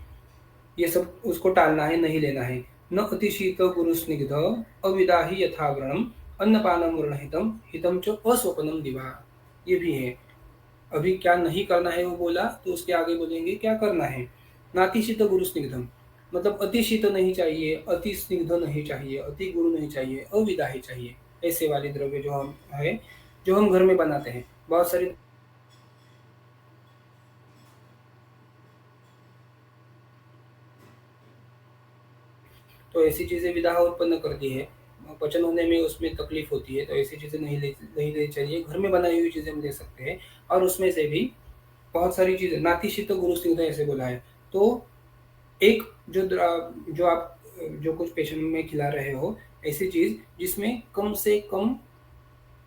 ये सब उसको टालना है, नहीं लेना है। न अतिशीत गुरु स्निग्ध अविदाही यथाव्रणम अन्नपानम वर्णहितम हितम च अस्वपनम दिवा, ये भी है। अभी क्या नहीं करना है वो बोला तो उसके आगे बोलेंगे क्या करना है। नातिशीत गुरु स्निग्धम मतलब अति शीत नहीं चाहिए, अति स्निग्ध नहीं चाहिए, अति गुरु नहीं चाहिए, अविदाही चाहिए। ऐसे वाले द्रव्य जो हम है जो हम घर में बनाते हैं, बहुत सारी तो ऐसी चीजें विदाह उत्पन्न करती है, पचन होने में उसमें तकलीफ होती है, तो ऐसी चीजें नहीं लेनी चाहिए। घर में बनाई हुई चीजें हम ले सकते हैं और उसमें से भी बहुत सारी चीजें नातिशीत गुरु स्निग्ध ऐसे बोला है। तो एक जो आप जो कुछ पेशेंट में खिला रहे हो ऐसी चीज जिसमें कम से कम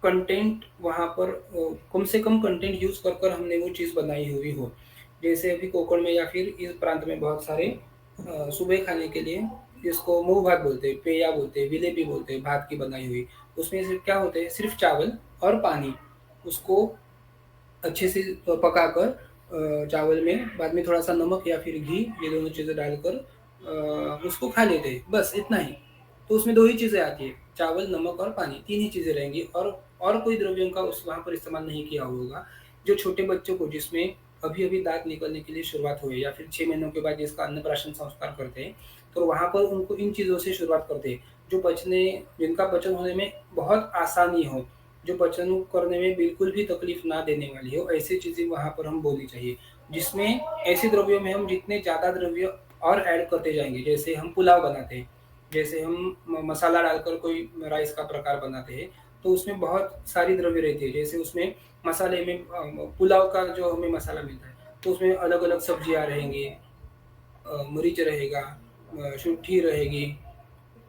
कंटेंट वहाँ पर कम से कम कंटेंट यूज कर कर हमने वो चीज बनाई हुई हो। जैसे अभी कोकण में या फिर इस प्रांत में बहुत सारे सुबह खाने के लिए जिसको मुंह भात बोलते हैं, पेया बोलते हैं, विलेपी बोलते हैं, भात की बनाई हुई, उसमें सिर्फ क्या होते हैं, सिर्फ चावल और पानी, उसको अच्छे से पकाकर चावल में बाद में थोड़ा सा नमक या फिर घी, ये दोनों चीज़ें डालकर उसको खा लेते हैं, बस इतना ही। तो उसमें दो ही चीज़ें आती है, चावल, नमक और पानी, तीन ही चीज़ें रहेंगी और कोई द्रव्यों का उस वहाँ पर इस्तेमाल नहीं किया होगा। जो छोटे बच्चों को जिसमें अभी अभी दांत निकलने के लिए शुरुआत हुई या फिर 6 महीनों के बाद जिसका अन्नप्राशन संस्कार करते हैं, तो वहाँ पर उनको इन चीज़ों से शुरुआत करते हैं जिनका पचन होने में बहुत आसानी हो, जो पचन करने में बिल्कुल भी तकलीफ ना देने वाली हो, ऐसी चीजें वहां पर हम बोलनी चाहिए। जिसमें ऐसे द्रव्यों में हम जितने ज्यादा द्रव्य और ऐड करते जाएंगे, जैसे हम पुलाव बनाते हैं, जैसे हम मसाला डालकर कोई राइस का प्रकार बनाते हैं, तो उसमें बहुत सारी द्रव्य रहती है। जैसे उसमें मसाले में पुलाव का जो हमें मसाला मिलता है तो उसमें अलग अलग सब्जियां रहेंगी, मरीच रहेगा, शुंठी रहेगी,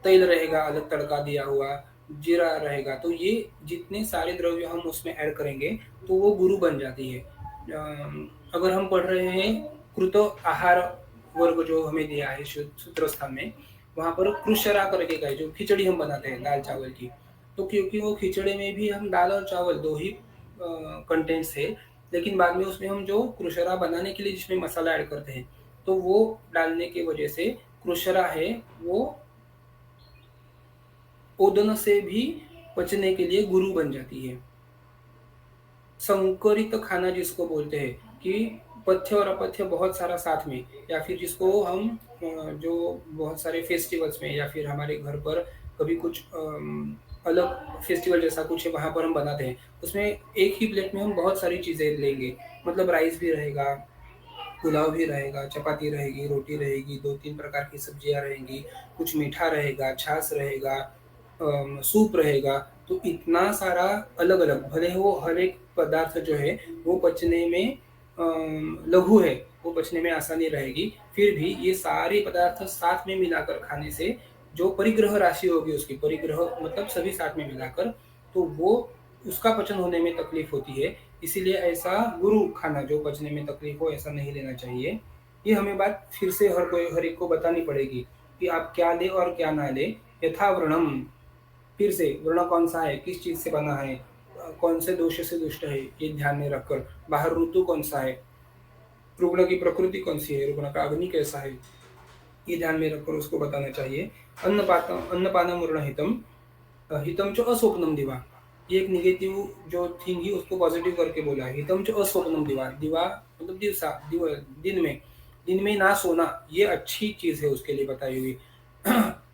तेल रहेगा अलग तड़का दिया हुआ, जीरा रहेगा, तो ये जितने सारे द्रव्य हम उसमें ऐड करेंगे तो वो गुरु बन जाती है। अगर हम पढ़ रहे हैं कृत आहार वर्ग जो हमें दिया है सूत्र स्थान में, वहां पर कृशरा करके का है जो खिचड़ी हम बनाते हैं दाल चावल की, तो क्योंकि वो खिचड़ी में भी हम दाल और चावल दो ही कंटेंट्स है, लेकिन बाद में उसमें हम जो कृशरा बनाने के लिए जिसमें मसाला ऐड करते हैं तो वो डालने की वजह से कृशरा है वो ओदन से भी बचने के लिए गुरु बन जाती है। संकरित खाना जिसको बोलते हैं कि पथ्य और अपथ्य बहुत सारा साथ में, या फिर जिसको हम जो बहुत सारे फेस्टिवल्स में या फिर हमारे घर पर कभी कुछ अलग फेस्टिवल जैसा कुछ है वहाँ पर हम बनाते हैं, उसमें एक ही प्लेट में हम बहुत सारी चीज़ें लेंगे, मतलब राइस भी रहेगा, पुलाव भी रहेगा, चपाती रहेगी, रोटी रहेगी, 2-3 प्रकार की सब्जियां रहेंगी, कुछ मीठा रहेगा, छाछ रहेगा, सूप रहेगा, तो इतना सारा अलग अलग, भले वो हर एक पदार्थ जो है वो पचने में लघु है, वो पचने में आसानी रहेगी, फिर भी ये सारे पदार्थ साथ में मिलाकर खाने से जो परिग्रह राशि होगी उसकी, परिग्रह मतलब सभी साथ में मिलाकर, तो वो उसका पचन होने में तकलीफ होती है। इसीलिए ऐसा गुरु खाना जो पचने में तकलीफ हो ऐसा नहीं लेना चाहिए। ये हमें बात फिर से हर एक को बतानी पड़ेगी कि आप क्या ले और क्या ना ले। यथा व्रणम, फिर से वर्ण कौन सा है, किस चीज से बना है, कौन से दोष से दुष्ट है, ये ध्यान में रखकर, बाहर ऋतु कौन सा है, रुग्ण की प्रकृति कौन सी है, रुग्ण का अग्नि कैसा है, ये ध्यान में रखकर उसको बताना चाहिए। अन्नपानम वर्ण हितम हितम च अस्वप्नम दिवा, ये एक नेगेटिव जो थिंग ही उसको पॉजिटिव करके बोला है। हितम च अस्वप्नम दिवा, दिवा मतलब दिवसा, दिन में ना सोना ये अच्छी चीज है उसके लिए बताई हुई।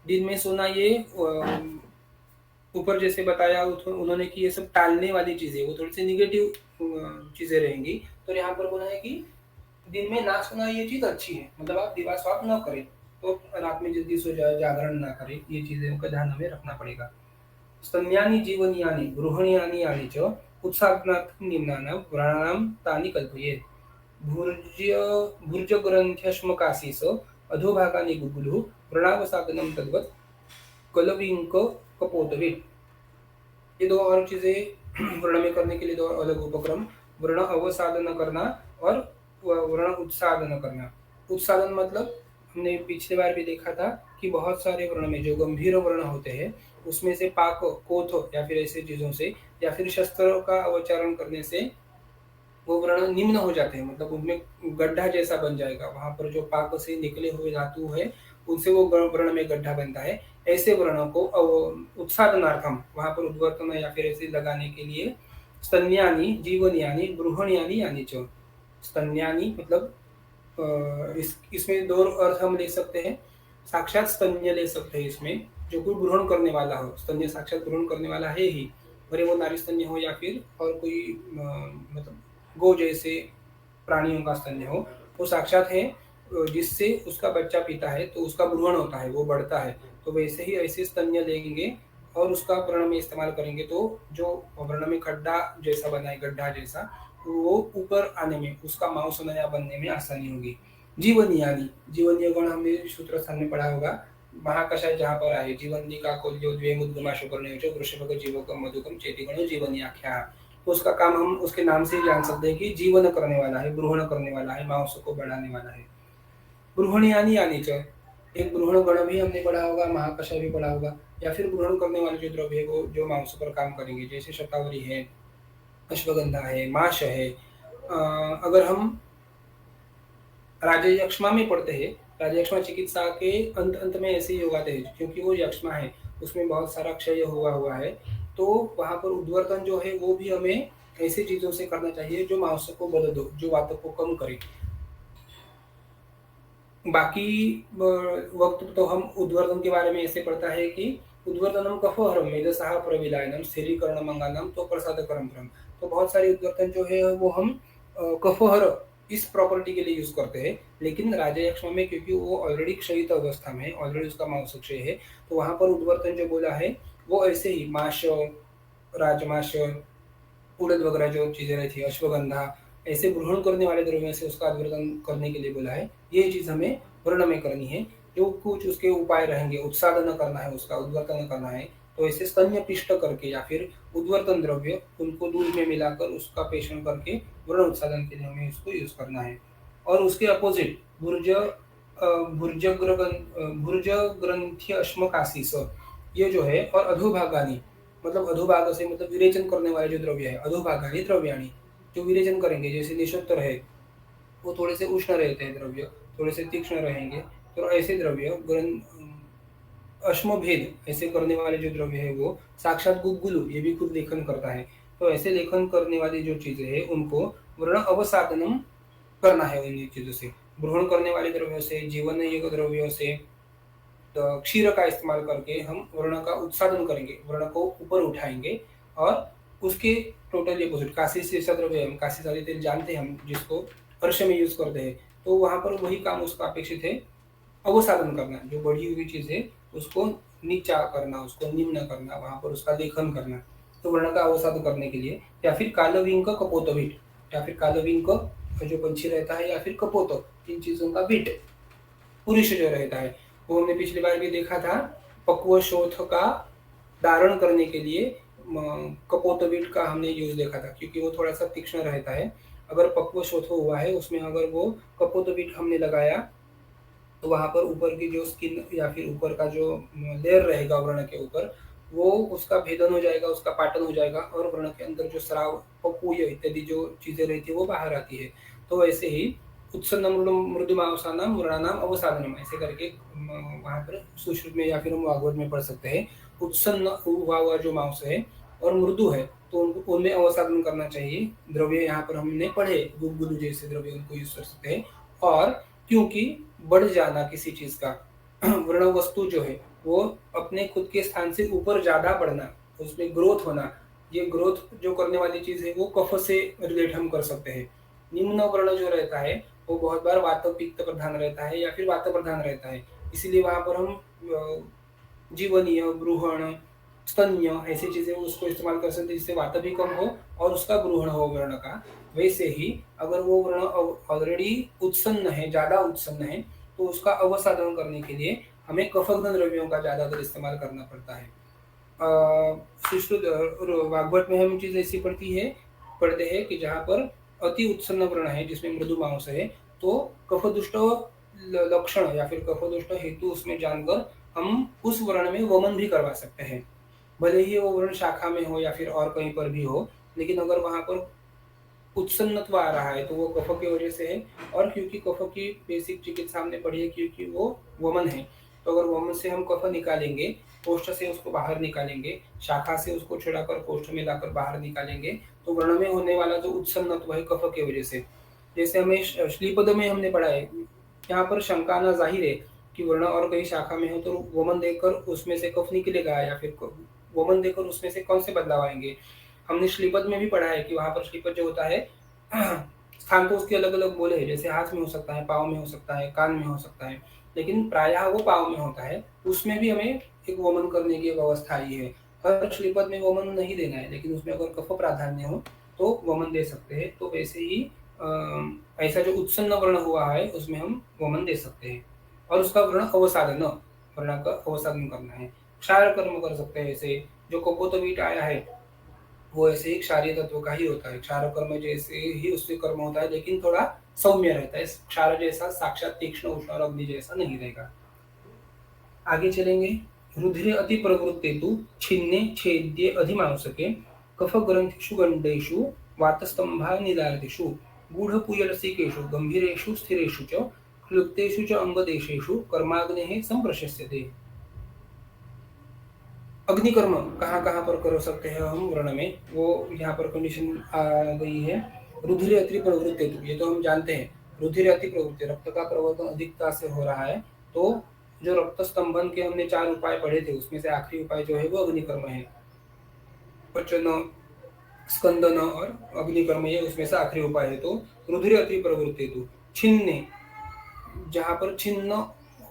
दिन में सोना ये ऊपर जैसे बताया उन्होंने कि ये सब टालने वाली चीजें, वो थोड़ी सी निगेटिव चीजें रहेंगी। तो यहाँ पर बोला है कि दिन में ना सोना ये चीज अच्छी है, मतलब आप दिवा स्वाप न करें, तो रात में जल्दी सो जाए, जागरण ना करें, ये चीजें का ध्यान हमें रखना पड़ेगा। स्तन्यानि जीवनीयानि गृहणीयानि यानि च उत्साहनार्थं निम्नानां व्रणानां तानि कल्पयेत्। भुर्जग्रन्थ्यश्मकाशीस अधोभागानि गुगुलुः व्रणावसादनं तद्वत् कलविंक कपोतवेत्। ये दो और चीजें वर्ण में करने के लिए दो अलग उपक्रम, वर्ण अवसादन करना और वर्ण उत्सादन करना। उत्सादन मतलब हमने पिछले बार भी देखा था कि बहुत सारे वर्ण में जो गंभीर वर्ण होते हैं उसमें से पाक, कोथ या फिर ऐसे चीजों से या फिर शस्त्रों का अवचारण करने से वो वर्ण निम्न हो जाते हैं, मतलब उनमें गड्ढा जैसा बन जाएगा। वहां पर जो पाक से निकले हुए धातु है उनसे वो वर्ण में गड्ढा बनता है। ऐसे वर्णों को उत्सादनार्थम वहां पर उद्वर्तन या फिर ऐसे लगाने के लिए स्तन्यानि जीवनियानि गृहणीयानि यानि च। स्तन्यानि मतलब इसमें दो अर्थ हम ले सकते हैं। साक्षात स्तन्य ले सकते हैं इसमें, जो कोई ग्रहण करने वाला हो, स्तन्य साक्षात ग्रहण करने वाला है ही, भले वो नारी स्तन्य हो या फिर और कोई मतलब गौ जैसे प्राणियों का स्तन्य हो, वो साक्षात है जिससे उसका बच्चा पीता है तो उसका भ्रूण होता है, वो बढ़ता है। तो वैसे ही ऐसे स्तन्य लेंगे और उसका वर्ण में इस्तेमाल करेंगे तो जो वर्ण में खड्डा जैसा बना है, गड्ढा जैसा, तो वो ऊपर आने में, उसका मांस नया बनने में आसानी होगी। जीवनीयानि, जीवनीय गण हमने सूत्र स्थान में पढ़ा होगा। महाकषाय जहाँ पर आए जीवनी का कोल्यो द्वेमुद्गमाशो करने वृषभक जीवकम मधुकम चेतिगणो जीवनी आख्या। तो उसका काम हम उसके नाम से ही जान सकते हैं कि जीवन करने वाला है, ग्रहण करने वाला है, मांस को बढ़ाने वाला है। गृहणीयानि यानि च, एक गृहण गण भी हमने पढ़ा होगा, महाकषाय भी पढ़ा होगा। या फिर ग्रहण करने वाले जो द्रव्य है वो जो मांस पर काम करेंगे, जैसे शतावरी है, अश्वगंधा है, माश है। अगर हम राजयक्ष्मा में पढ़ते हैं, राजयक्ष्मा चिकित्सा के अंत में ऐसे ही होगाते हैं, क्योंकि वो यक्ष्मा है, उसमें बहुत सारा क्षय हुआ है। तो वहां पर उद्वर्तन जो है वो भी हमें ऐसी चीजों से करना चाहिए जो मांस को बल दो, जो वातों को कम करे। बाकी वक्त तो हम उद्वर्तन के बारे में ऐसे पढ़ता है कि उद्वर्तनम कफहरम मेधसः प्रविलायनम स्थिरीकरण मंगानम तो प्रसाद करम। तो बहुत सारे उद्वर्तन जो है वो हम कफहर इस प्रॉपर्टी के लिए यूज करते हैं, लेकिन राजयक्ष्मा में क्योंकि वो ऑलरेडी क्षयित अवस्था में, ऑलरेडी उसका मांस क्षय है, तो वहां पर उद्वर्तन जो बोला है वो ऐसे ही माश, राजमाश, उड़द वगैरह जो चीजें रहती है, अश्वगंधा, ऐसे ग्रहण करने वाले द्रव्यों से उसका उद्वर्तन करने के लिए बोला है। ये चीज हमें वर्ण में करनी है। जो कुछ उसके उपाय रहेंगे, उत्सादन करना है, उसका उद्वर्तन करना है, तो ऐसे स्तन्य पिष्ट करके या फिर उद्वर्तन द्रव्य उनको दूध में मिलाकर उसका पेषण करके वर्ण उत्सादन के लिए हमें उसको यूज करना है। और उसके अपोजिट भुर्ज ग्रंथि अश्मकाशीस, ये जो है, और अधोभागानी मतलब अधोभाग से मतलब विरेचन करने वाले जो द्रव्य है, अधोभागानी द्रव्याणी, जो विरेचन करेंगे, जैसे निषोत्तर है वो थोड़े से उष्ण रहते हैं द्रव्य, थोड़े से तीक्ष्ण रहेंगे, तो ऐसे द्रव्य अश्मभेद ऐसे करने वाले जो द्रव्य है वो साक्षात गुग्गुलु, ये भी खुद लेखन करता है। तो ऐसे लेखन करने वाली जो चीजें है उनको वर्ण अवसादनम करना है। उन चीजों से, ग्रहण करने वाले द्रव्यों से, जीवन योग्य द्रव्यों से, तो क्षीर का इस्तेमाल करके हम वर्ण का उत्सादन करेंगे, वर्ण को ऊपर उठाएंगे। और उसके टोटल अपोजिट काशी से ऐसा द्रव्य, हम काशी सारी तेल जानते हैं हम, जिसको अर्श में यूज करते हैं, तो वहां पर वही काम उसका अपेक्षित है, अवसादन करना, जो बढ़ी हुई चीज है उसको नीचा करना, उसको निम्न करना, वहां पर उसका लेखन करना। तो वर्ण का अवसादन करने के लिए, या फिर कालविंक कपोतवीट, या फिर कालविंक जो पंछी रहता है, या फिर कपोत, इन चीजों का बीट पुरुष जो रहता है, वो हमने पिछली बार भी देखा था। पक्व शोथ का धारण करने के लिए कपोतवीट का हमने यूज देखा था, क्योंकि वो थोड़ा सा तीक्ष्ण रहता है। अगर पक्व शोथ हुआ है उसमें अगर वो कपोतवीट हमने लगाया, तो वहां पर ऊपर की जो स्किन या फिर ऊपर का जो लेयर रहेगा वर्ण के ऊपर, वो उसका भेदन हो जाएगा, उसका पाटन हो जाएगा, और वर्ण के अंदर जो स्राव, पपूय इत्यादि जो चीजें रहती है वो बाहर आती है। तो वैसे ही उत्सन्न मृदुमांसानाम वर्णानाम अवसादनम, ऐसे करके वहां पर सुश्रुत में या फिर हम वाग्वत में पढ़ सकते हैं। उत्सन्न हुआ हुआ जो मांस है और मृदु है तो उनमें अवसादन करना चाहिए। द्रव्य यहाँ पर हमने पढ़े, गुदगुदु जैसे द्रव्य उनको यूज कर सकते हैं। और क्योंकि बढ़ जाना किसी चीज का वर्ण वस्तु जो है वो अपने खुद के स्थान से ऊपर ज्यादा बढ़ना, उसमें ग्रोथ होना, ये ग्रोथ जो करने वाली चीज है वो कफ से रिलेट हम कर सकते हैं। निम्न वर्ण जो रहता है वो बहुत बार वात पित्त प्रधान रहता है या फिर वात प्रधान रहता है, इसीलिए वहां पर हम जीवनीय, ब्रूहण, स्तन्य ऐसी चीजें उसको इस्तेमाल कर सकते हैं जिससे वात भी कम हो और उसका ग्रहण हो वर्ण का। वैसे ही अगर वो वर्ण ऑलरेडी उत्सन्न है, ज्यादा उत्सन्न है, तो उसका अवसाधन करने के लिए हमें कफग्न द्रव्यों का ज्यादातर इस्तेमाल करना पड़ता है। वाग्भट में हम चीज ऐसी पढ़ते हैं कि जहाँ पर अति उत्सन्न वर्ण है जिसमें मृदु मांस है, तो कफदुष्ट लक्षण या फिर कफदुष्ट हेतु उसमें जानकर हम उस वर्ण में वमन भी करवा सकते हैं, भले ही वो वर्ण शाखा में हो या फिर और कहीं पर भी हो, लेकिन अगर वहां पर उत्सन्नत्व आ रहा है तो वो कफ की वजह से है। और क्योंकि कफ की बेसिक चिकित्सा हमने पढ़ी है क्योंकि वो वमन है, तो अगर वमन से हम कफ निकालेंगे, कोष्ठ से उसको बाहर निकालेंगे, शाखा से उसको छुड़ाकर कोष्ठ में लाकर बाहर निकालेंगे, तो वर्ण में होने वाला जो उत्सन्नत्व है कफ की वजह से, जैसे हमें श्लीपद में हमने पढ़ा है, यहाँ पर शंका आना जाहिर है कि वर्ण और कहीं शाखा में हो तो वमन देकर उसमें से कफ निकलेगा या फिर वमन देकर उसमें से कौन से बदलाव आएंगे। हमने श्लीपद में भी पढ़ा है कि वहां पर श्लीपद जो होता है स्थान तो उसके अलग अलग बोले हैं, जैसे हाथ में हो सकता है, पाँव में हो सकता है, कान में हो सकता है, लेकिन प्रायः वो पाँव में होता है। उसमें भी हमें एक वमन करने की व्यवस्था आई है। हर श्लीपद में वमन नहीं देना है, लेकिन उसमें अगर कफ प्राधान्य हो तो वमन दे सकते हैं। तो वैसे ही ऐसा जो उत्सन्न वर्ण हुआ है उसमें हम वमन दे सकते हैं और उसका वर्ण अवसादन, वर्ण का अवसादन करना है। क्षार कर्म कर सकते हैं, ऐसे जो कपोतवीट आया है वो ऐसे ही क्षारीय तत्व का ही होता है। क्षार कर्म जैसे ही उससे कर्म होता है, लेकिन थोड़ा सौम्य रहता है। क्षार जैसा साक्षात तीक्ष्ण उष्ण और अग्नि जैसा नहीं रहेगा। आगे चलेंगे। रुधिरे अति प्रवृत्ते तु छिन्ने छेद्ये अधिमांसके कफ ग्रंथिषु गंडेषु वातस्तंभा निदार्दिषु गूढ़पुयलसिकेषु गंभीरेषु स्थिरेषु च क्लुप्तेषु च अंगदेशेषु कर्माग्नेः संप्रशस्यते। अग्निकर्म कहाँ कहाँ पर कर सकते हैं हम वर्ण में, वो यहाँ पर कंडीशन आ गई है। रुधिर अति प्रवृत्ति, ये तो हम जानते हैं, रुधिर अति प्रवृत्ति रक्त का प्रवर्तन अधिकता से हो रहा है। तो जो रक्त स्तंभन के हमने 4 उपाय पढ़े थे उसमें से आखिरी उपाय जो है वो अग्निकर्म है। पचन, स्कंदन और अग्निकर्म ये उसमें से आखिरी उपाय है। तो रुधिर अति प्रवृत्ति तो छिन्ने, जहाँ पर छिन्न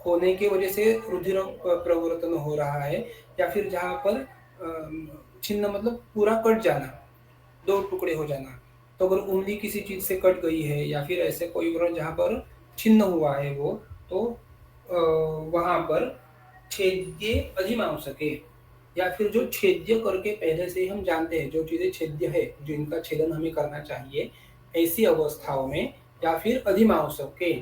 होने की वजह से रुधिर प्रवर्तन हो रहा है, या फिर जहाँ पर छिन्न मतलब पूरा कट जाना, 2 टुकड़े हो जाना। तो अगर उंगली किसी चीज से कट गई है या फिर ऐसे कोई वर्ण जहाँ पर छिन्न हुआ है वो, तो वहां पर छेद्य अधिमांसके, या फिर जो छेद्य करके पहले से ही हम जानते हैं जो चीजें छेद्य है, जो इनका छेदन हमें करना चाहिए, ऐसी अवस्थाओं में, या फिर अधिमांसके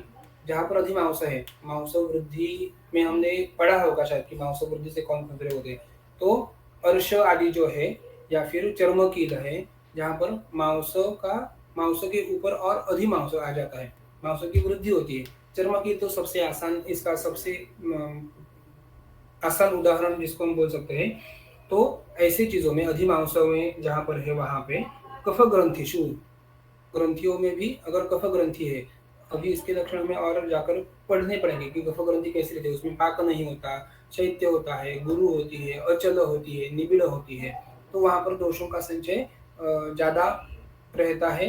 जहाँ पर अधिमांस है। मांस वृद्धि में हमने पढ़ा होगा शायद कि मांस वृद्धि से कौन खतरे होते हैं। तो अर्श आदि जो है या फिर चर्मकील है, जहाँ पर मांस के ऊपर और अधिमांस आ जाता है, मांस की वृद्धि होती है। चर्मकील तो सबसे आसान, इसका सबसे आसान उदाहरण जिसको हम बोल सकते हैं। तो ऐसी चीजों में अधिमांसों में जहाँ पर है वहां पे कफ ग्रंथिषु, ग्रंथियों में भी अगर कफ ग्रंथि है, अभी इसके लक्षण में और जाकर पढ़ने पड़ेंगे कि कफ ग्रंथि कैसी रहती है। उसमें पाक नहीं होता, शैत्य होता है, गुरु होती है, अचल होती है, निबिड़ होती है। तो वहां पर दोषों का संचय ज्यादा रहता है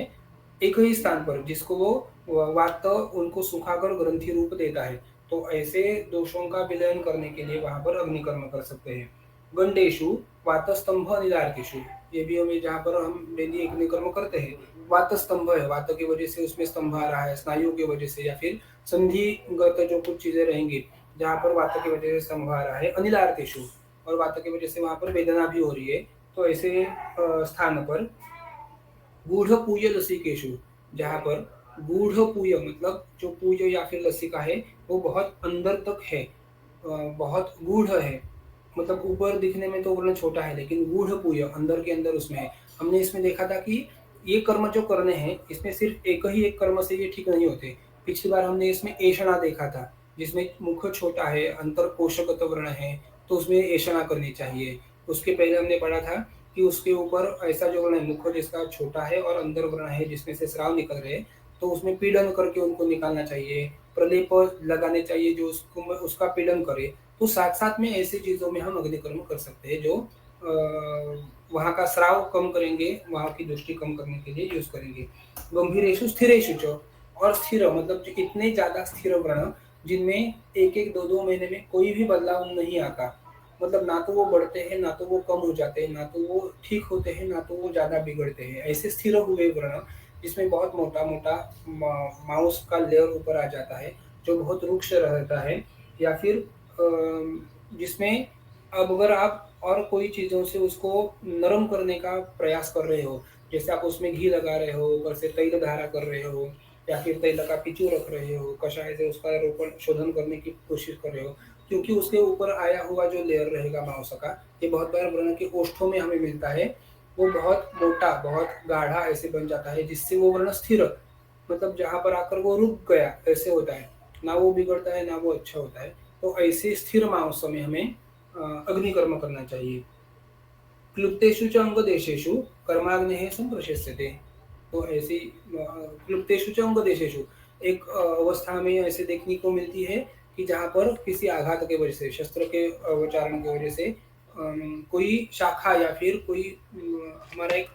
एक ही स्थान पर, जिसको वो वात उनको सुखाकर ग्रंथि रूप देता है। तो ऐसे दोषों का विलयन करने के लिए वहां पर अग्निकर्म कर सकते हैं। गंडेशु वातस्तंभ निदार्थिषु, ये भी हमें जहाँ पर हम डेली अग्निकर्म करते हैं। वात स्तंभ है, वात की वजह से उसमें स्तंभ आ रहा है, स्नायु की वजह से, या फिर संधिगत जो कुछ चीजें रहेंगी जहाँ पर वात की वजह से स्तंभ आ रहा है। अनिलार्थिषु, और वात की वजह से वहां पर वेदना भी हो रही है, तो ऐसे स्थान पर गूढ़पूय लसिकेशु, जहाँ पर गूढ़पूय मतलब जो पूय या फिर लसिका है वो बहुत अंदर तक है, बहुत गूढ़ है, मतलब ऊपर दिखने में तो वर्ण छोटा है लेकिन गूढ़पूय अंदर के अंदर उसमें है। हमने इसमें देखा था कि ये कर्म जो करने हैं इसमें सिर्फ एक ही एक कर्म से ये ठीक नहीं होते। पिछली बार हमने इसमें ऐषणा देखा था, जिसमें मुख छोटा है, अंतर कोशगत वर्ण है, तो उसमें ऐषणा करनी चाहिए। उसके पहले हमने पढ़ा था कि उसके ऊपर ऐसा जो वर्ण है मुख जिसका छोटा है और अंदर वर्ण है जिसमें से स्राव निकल रहे हैं, तो उसमें पीड़न करके उनको निकालना चाहिए, प्रलेप लगाने चाहिए जो उसको उसका पीड़न करे। तो साथ-साथ में ऐसी चीज़ों में हम अग्निकर्म कर सकते हैं जो वहाँ का स्राव कम करेंगे, वहाँ की दृष्टि कम करने के लिए यूज़ करेंगे। गंभीरेषु स्थिरेषु च, और स्थिर मतलब जो इतने ज़्यादा स्थिर व्रण जिनमें 1-1, 2-2 महीने में कोई भी बदलाव नहीं आता। मतलब ना तो वो बढ़ते हैं, ना तो वो कम हो जाते हैं, ना तो वो ठीक होते हैं, ना तो वो ज़्यादा बिगड़ते हैं। ऐसे स्थिर हुए व्रण जिसमें बहुत मोटा-मोटा मांस का लेयर ऊपर आ जाता है, जो बहुत रुक्ष रहता है, या फिर जिसमें अब अगर आप और कोई चीज़ों से उसको नरम करने का प्रयास कर रहे हो, जैसे आप उसमें घी लगा रहे हो, ऊपर से तैल धारा कर रहे हो, या फिर तैल का पिचू रख रहे हो, कषाय से उसका रोपण शोधन करने की कोशिश कर रहे हो, क्योंकि उसके ऊपर आया हुआ जो लेयर रहेगा मांस का, ये बहुत बार व्रण के ओष्ठों में हमें मिलता है, वो बहुत मोटा, बहुत गाढ़ा ऐसे बन जाता है, जिससे वो व्रण स्थिर, मतलब जहाँ पर आकर वो रुक गया ऐसे होता है, ना वो बिगड़ता है ना वो अच्छा होता है। तो ऐसे स्थिर मांस में हमें अग्निकर्म करना चाहिए। क्लुप्तेषु च अंगदेशेषु कर्माग्नेः संप्रशस्यते। तो ऐसी क्लुप्तेषु च अंगदेशेषु एक अवस्था में ऐसे देखने को मिलती है कि जहाँ पर किसी आघात के वजह से, शस्त्र के अवचारण की वजह से कोई शाखा या फिर कोई हमारा एक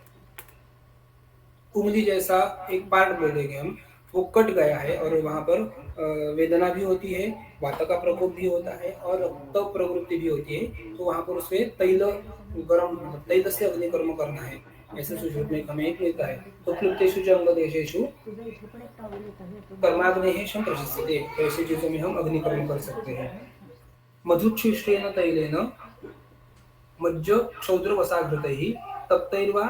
उंगली जैसा एक पार्ट बोलेंगे हम, वो कट गया है और वहाँ पर वेदना भी होती है, वात का प्रकोप भी होता है और रक्त प्रवृत्ति भी होती है। तो वहाँ पर उसे तैल से अग्निकर्म करना है, ऐसे सुश्रुत में हमें एक मिलता है। तो क्लुप्तेषु च अंगदेशेषु कर्माग्नेः संप्रशस्यते, ऐसी चीजों में हम अग्निकर्म कर सकते हैं। मधुच्छिष्टेन तैलेन मज्ज क्षौद्रवसाघृतैः तप्तैर्वा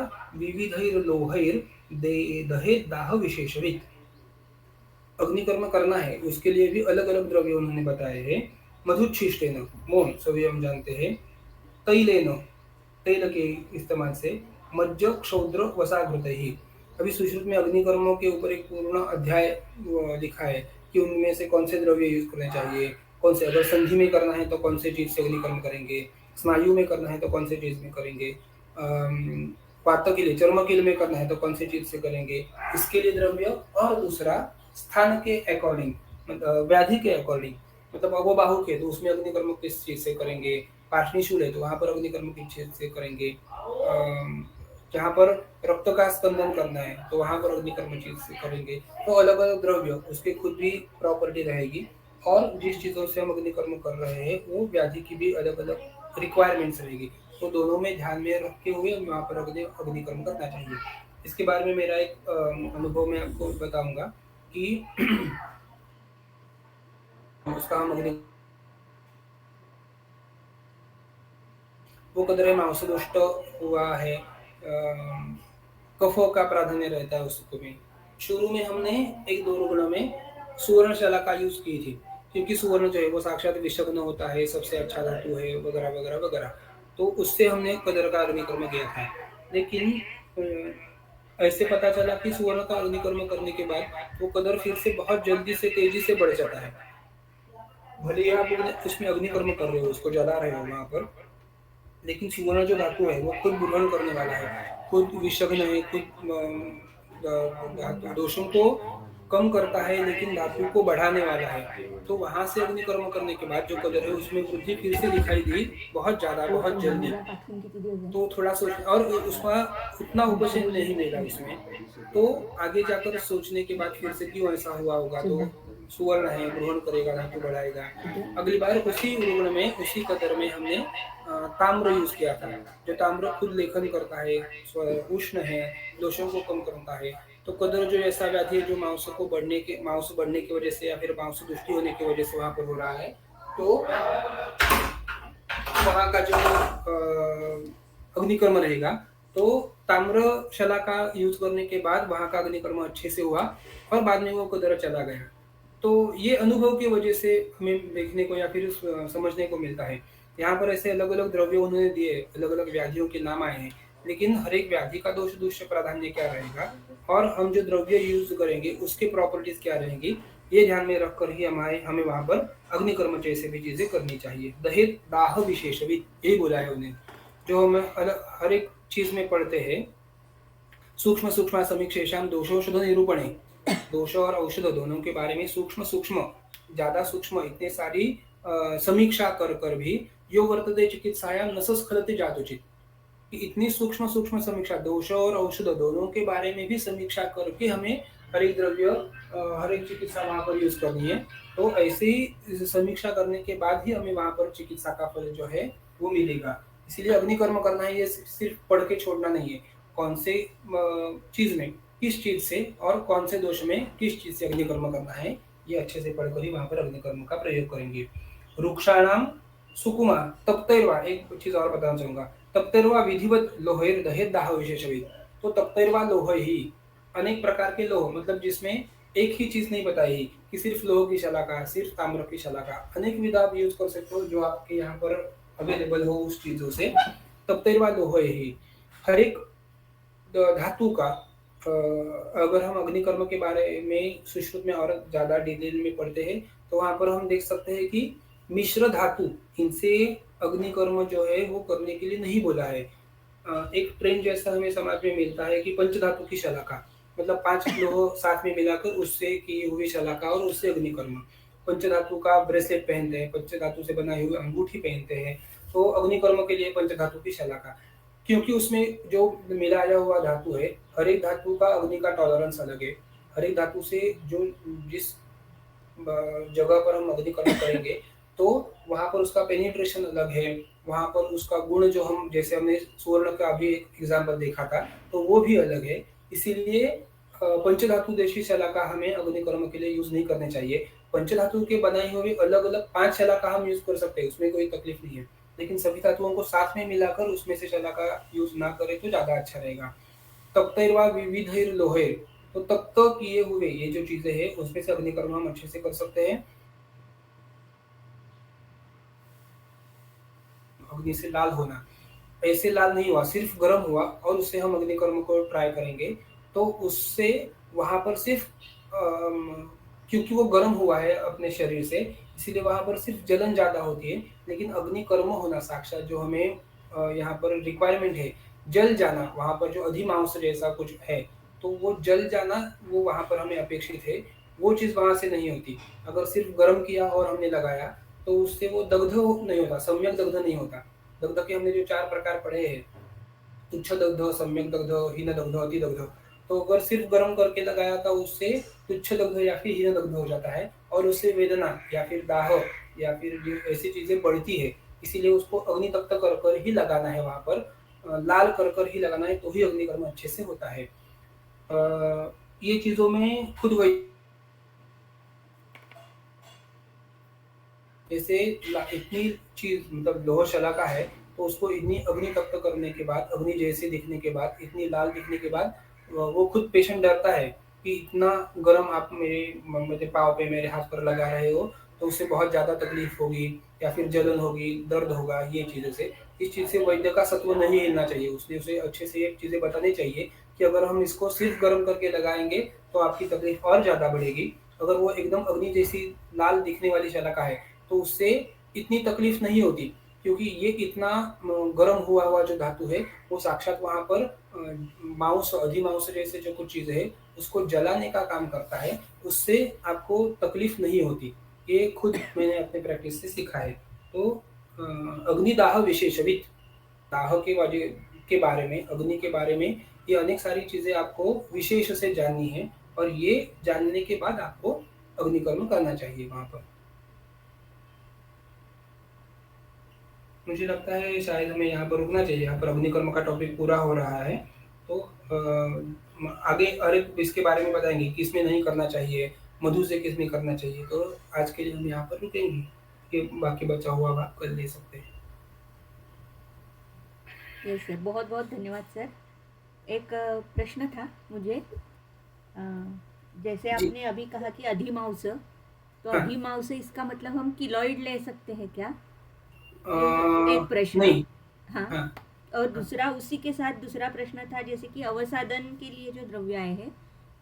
दहे दाह विशेषवित्। अग्निकर्म करना है उसके लिए भी अलग अलग द्रव्य उन्होंने बताए हैं। मधुच्छिष्टेन मौन सभी हम जानते हैं, तैलेन तेल के इस्तेमाल से, मज्ज क्षौद्र वसाघृतैः। अभी सुश्रुत में अग्निकर्मों के ऊपर एक पूर्ण अध्याय लिखा है कि उनमें से कौन से द्रव्य यूज करने चाहिए, कौन से, अगर संधि में करना है तो कौन से चीज से अग्निकर्म करेंगे, स्नायु में करना है तो कौन से चीज में करेंगे, वात के लिए, चर्म के लिए करना है तो कौन सी चीज से करेंगे, इसके लिए द्रव्य। और दूसरा स्थान के अकॉर्डिंग, मतलब व्याधि के अकॉर्डिंग, मतलब अवबाहु के तो उसमें अग्निकर्म किस चीज से करेंगे, पार्श्वशूल है तो वहां पर अग्निकर्म किस चीज से करेंगे, जहाँ पर रक्त का स्पंदन करना है तो वहां पर अग्निकर्म चीज से करेंगे। तो अलग अलग द्रव्य उसके खुद भी प्रॉपर्टी रहेगी, और जिस चीजों से हम अग्निकर्म कर रहे हैं वो व्याधि की भी अलग अलग रिक्वायरमेंट्स रहेगी। तो दोनों में ध्यान में रखते हुए वहाँ पर अग्निकर्म करना चाहिए। इसके बारे में मेरा एक अनुभव मैं आपको बताऊंगा कि उसका हम अग्नि वो कदरे मांस दुष्ट हुआ है, कफों का प्राधान्य रहता है उसको में। शुरू में हमने 1-2 रुग्णों में सुवर्णशला का यूज की थी, क्योंकि सुवर्ण जो है वो साक्षात विषग्न होता है, सबसे अच्छा धातु है वगैरह वगैरह वगैरह, तो उससे हमने कदर का अग्निकर्म किया था। लेकिन ऐसे पता चला कि सुवर्ण का अग्निकर्म करने के बाद वो कदर फिर से बहुत जल्दी से तेजी से बढ़ जाता है। भले ही आप उसमें अग्निकर्म कर रहे हो, उसको जला रहे हो वहां पर, लेकिन सुवर्ण जो धातु है वो खुद बुलंद करने वाला है, खुद विषग्न है, खुद दोषों को कम करता है लेकिन धातु को बढ़ाने वाला है। तो वहां से अग्निकर्म करने के बाद जो कलर है उसमें वृद्धि फिर से दिखाई दी, बहुत ज्यादा, बहुत जल्दी। तो थोड़ा सोच, और उसका उतना उपशम नहीं मिला उसमें, तो आगे जाकर सोचने के बाद फिर से क्यों ऐसा हुआ होगा, तो सुवर्ण है, ग्रहण करेगा, धातु बढ़ाएगा। अगली बार उसी रुग्ण में, उसी कदर में हमने ताम्र यूज किया था, जो ताम्र खुद लेखन करता है, उष्ण है, दोषों को कम करता है। तो कदर जो ऐसा व्याधि है जो मांस बढ़ने की वजह से या फिर मांस दुष्टि होने की वजह से वहां पर हो रहा है, तो वहां का जो अग्निकर्म रहेगा, तो ताम्रशला का यूज करने के बाद वहां का अग्निकर्म अच्छे से हुआ और बाद में वो कदर चला गया। तो ये अनुभव की वजह से हमें देखने को या फिर समझने को मिलता है। यहाँ पर ऐसे अलग अलग द्रव्य उन्होंने दिए, अलग अलग व्याधियों के नाम आए हैं, लेकिन हर एक व्याधि का दोष दूष्य प्राधान्य क्या रहेगा और हम जो द्रव्य यूज करेंगे उसके प्रॉपर्टीज क्या रहेंगी, ये ध्यान में रखकर ही हमें वहां पर अग्निकर्म जैसे भी चीजें करनी चाहिए। दहेत दाह विशेषवित, यही बोला है उन्हें। जो हम हर एक चीज में पढ़ते हैं, सूक्ष्म सूक्ष्म समीक्षेशाम दोषौषध निरूपणे, दोष और औषध दोनों के बारे में सूक्ष्म सूक्ष्म, ज्यादा सूक्ष्म इतने सारी समीक्षा कर कर भी यो वर्तते चिकित्सायां न स्खलते जातुचित, कि इतनी सूक्ष्म सूक्ष्म समीक्षा दोष और औषध दोनों के बारे में भी समीक्षा करके हमें हर एक द्रव्य हर एक चिकित्सा वहां पर यूज करनी है। तो ऐसे ही समीक्षा करने के बाद ही हमें वहां पर चिकित्सा का फल जो है वो मिलेगा। इसीलिए अग्निकर्म करना है, ये सिर्फ पढ़ के छोड़ना नहीं है। कौन से चीज में किस चीज से और कौन से दोष में किस चीज से अग्निकर्म करना है, ये अच्छे से पढ़कर ही वहां पर अग्निकर्म का प्रयोग करेंगे। रुक्षाणाम सुकुमा तप्तैर्वा, एक चीज और बताना चाहूंगा, तप्तैर्वा विधिवत लोहेर दहेर दाह विशेषविद। तो तप्तैर्वा लोह ही, अनेक प्रकार के लोह, मतलब जिसमें एक ही चीज नहीं बताई कि सिर्फ लोह की शलाका, सिर्फ ताम्र की शलाका, अनेक विधा आप यूज कर सकते हो जो आपके यहाँ पर अवेलेबल हो उस चीजों से। तप्तैर्वा लोह ही, हर एक धातु का अगर हम अग्निकर्म के बारे में सुश्रुत में और ज्यादा डिटेल में पढ़ते हैं तो वहां पर हम देख सकते हैं कि मिश्र धातु, इनसे अग्निकर्म जो है वो करने के लिए नहीं बोला है। एक ट्रेंड जैसा हमें समाज में मिलता है कि पंचधातु की शलाका, मतलब 5 लोह साथ में मिलाकर उससे की हुई शलाका और उससे अग्निकर्म। पंचधातु का ब्रेसलेट पहनते हैं, पंचधातु से बनाई हुई अंगूठी पहनते हैं, तो अग्निकर्म के लिए पंचधातु की शलाका, क्योंकि उसमें जो मिलाया हुआ धातु है, हर एक धातु का अग्नि का टॉलरेंस अलग है। हर एक धातु से जो जिस जगह पर हम अग्निकर्म करेंगे तो वहां पर उसका पेनिट्रेशन अलग है, वहां पर उसका गुण जो हम, जैसे हमने सुवर्ण का भी एक एग्जाम्पल देखा था, तो वो भी अलग है। इसीलिए पंचधातु देशी शलाका हमें अग्निकर्म के लिए यूज नहीं करने चाहिए। पंचधातु के बनाई हुई अलग अलग 5 शलाका हम यूज कर सकते हैं, उसमें कोई तकलीफ नहीं है, लेकिन सभी धातुओं को साथ में मिलाकर उसमें से शलाका यूज ना करें तो ज्यादा अच्छा रहेगा। तप्तैर्वा विविधैर लोहे, तो तप्त किए हुए ये जो चीजें हैं उसमें से अग्निकर्म हम अच्छे से कर सकते हैं। अग्नि से लाल होना, ऐसे लाल नहीं हुआ, सिर्फ गर्म हुआ और उससे हम अग्निकर्म को ट्राई करेंगे तो उससे वहां पर सिर्फ क्योंकि वो गर्म हुआ है अपने शरीर से, इसीलिए वहां पर सिर्फ जलन ज्यादा होती है। लेकिन अग्निकर्म होना साक्षात जो हमें यहाँ पर रिक्वायरमेंट है, जल जाना, वहां पर जो अधिमांस जैसा कुछ है, तो वो जल जाना वो वहां पर हमें अपेक्षित है, वो चीज वहां से नहीं होती। अगर सिर्फ गर्म किया और हमने लगाया तो उससे वो दग्ध नहीं होता, सम्यक दग्ध नहीं होता। दग्ध के हमने जो 4 प्रकार पढ़े हैं, तुच्छ दग्ध, सम्यक दग्ध, हीन दग्ध, अति दग्ध, तो अगर सिर्फ गर्म करके लगाया था उससे तुच्छ दग्ध या फिर हीन दग्ध हो जाता है और उससे वेदना या फिर दाह या फिर ऐसी चीजें बढ़ती है। इसीलिए उसको अग्नि तप्त कर कर ही लगाना है, वहां पर लाल कर कर ही लगाना है, तो ही अग्निकर्म अच्छे से होता है। ये चीजों में खुद वही, जैसे इतनी चीज मतलब लोह शलाका है तो उसको इतनी अग्नि तप्त करने के बाद, अग्नि जैसे दिखने के बाद, इतनी लाल दिखने के बाद वो खुद पेशेंट डरता है कि इतना गर्म आप मेरे पाँव पे, मेरे हाथ पर लगा रहे हो तो उससे बहुत ज्यादा तकलीफ होगी या फिर जलन होगी, दर्द होगा, ये चीजों से। इस चीज से वैद्य का सत्व नहीं हिलना चाहिए, उसने उसे अच्छे से ये चीजें बतानी चाहिए कि अगर हम इसको सिर्फ गर्म करके लगाएंगे तो आपकी तकलीफ और ज्यादा बढ़ेगी। अगर वो एकदम अग्नि जैसी लाल दिखने वाली शलाका है तो उससे इतनी तकलीफ नहीं होती, क्योंकि ये इतना गर्म हुआ हुआ जो धातु है वो साक्षात वहां पर मांस, अधिमांस जैसे जो कुछ चीज है उसको जलाने का काम करता है, उससे आपको तकलीफ नहीं होती। ये खुद मैंने अपने प्रैक्टिस से सीखा है। तो अग्निदाह विशेषविद, दाह के बारे में, अग्नि के बारे में ये अनेक सारी चीजें आपको विशेष से जाननी है और ये जानने के बाद आपको अग्निकर्म करना चाहिए वहां पर। मुझे लगता है शायद हमें यहाँ पर रुकना चाहिए, यहाँ पर अग्निकर्म का टॉपिक पूरा हो रहा है। तो आगे और इसके बारे में बताएंगे किस में नहीं करना चाहिए, मधु से किस में करना चाहिए। तो आज के लिए हम यहाँ पर रुकेंगे, कि बाकी बचा हुआ भाग कल ले सकते हैं। यस सर, बहुत बहुत धन्यवाद सर। एक प्रश्न था मुझे, जैसे जी। आपने अभी कहा कि अधिमांस, तो हाँ। अधिमांस इसका मतलब हम किलोइड ले सकते हैं क्या? एक प्रश्न। नहीं। हाँ। हाँ। और दूसरा, उसी के साथ दूसरा प्रश्न था, जैसे कि अवसादन के लिए जो द्रव्य आए हैं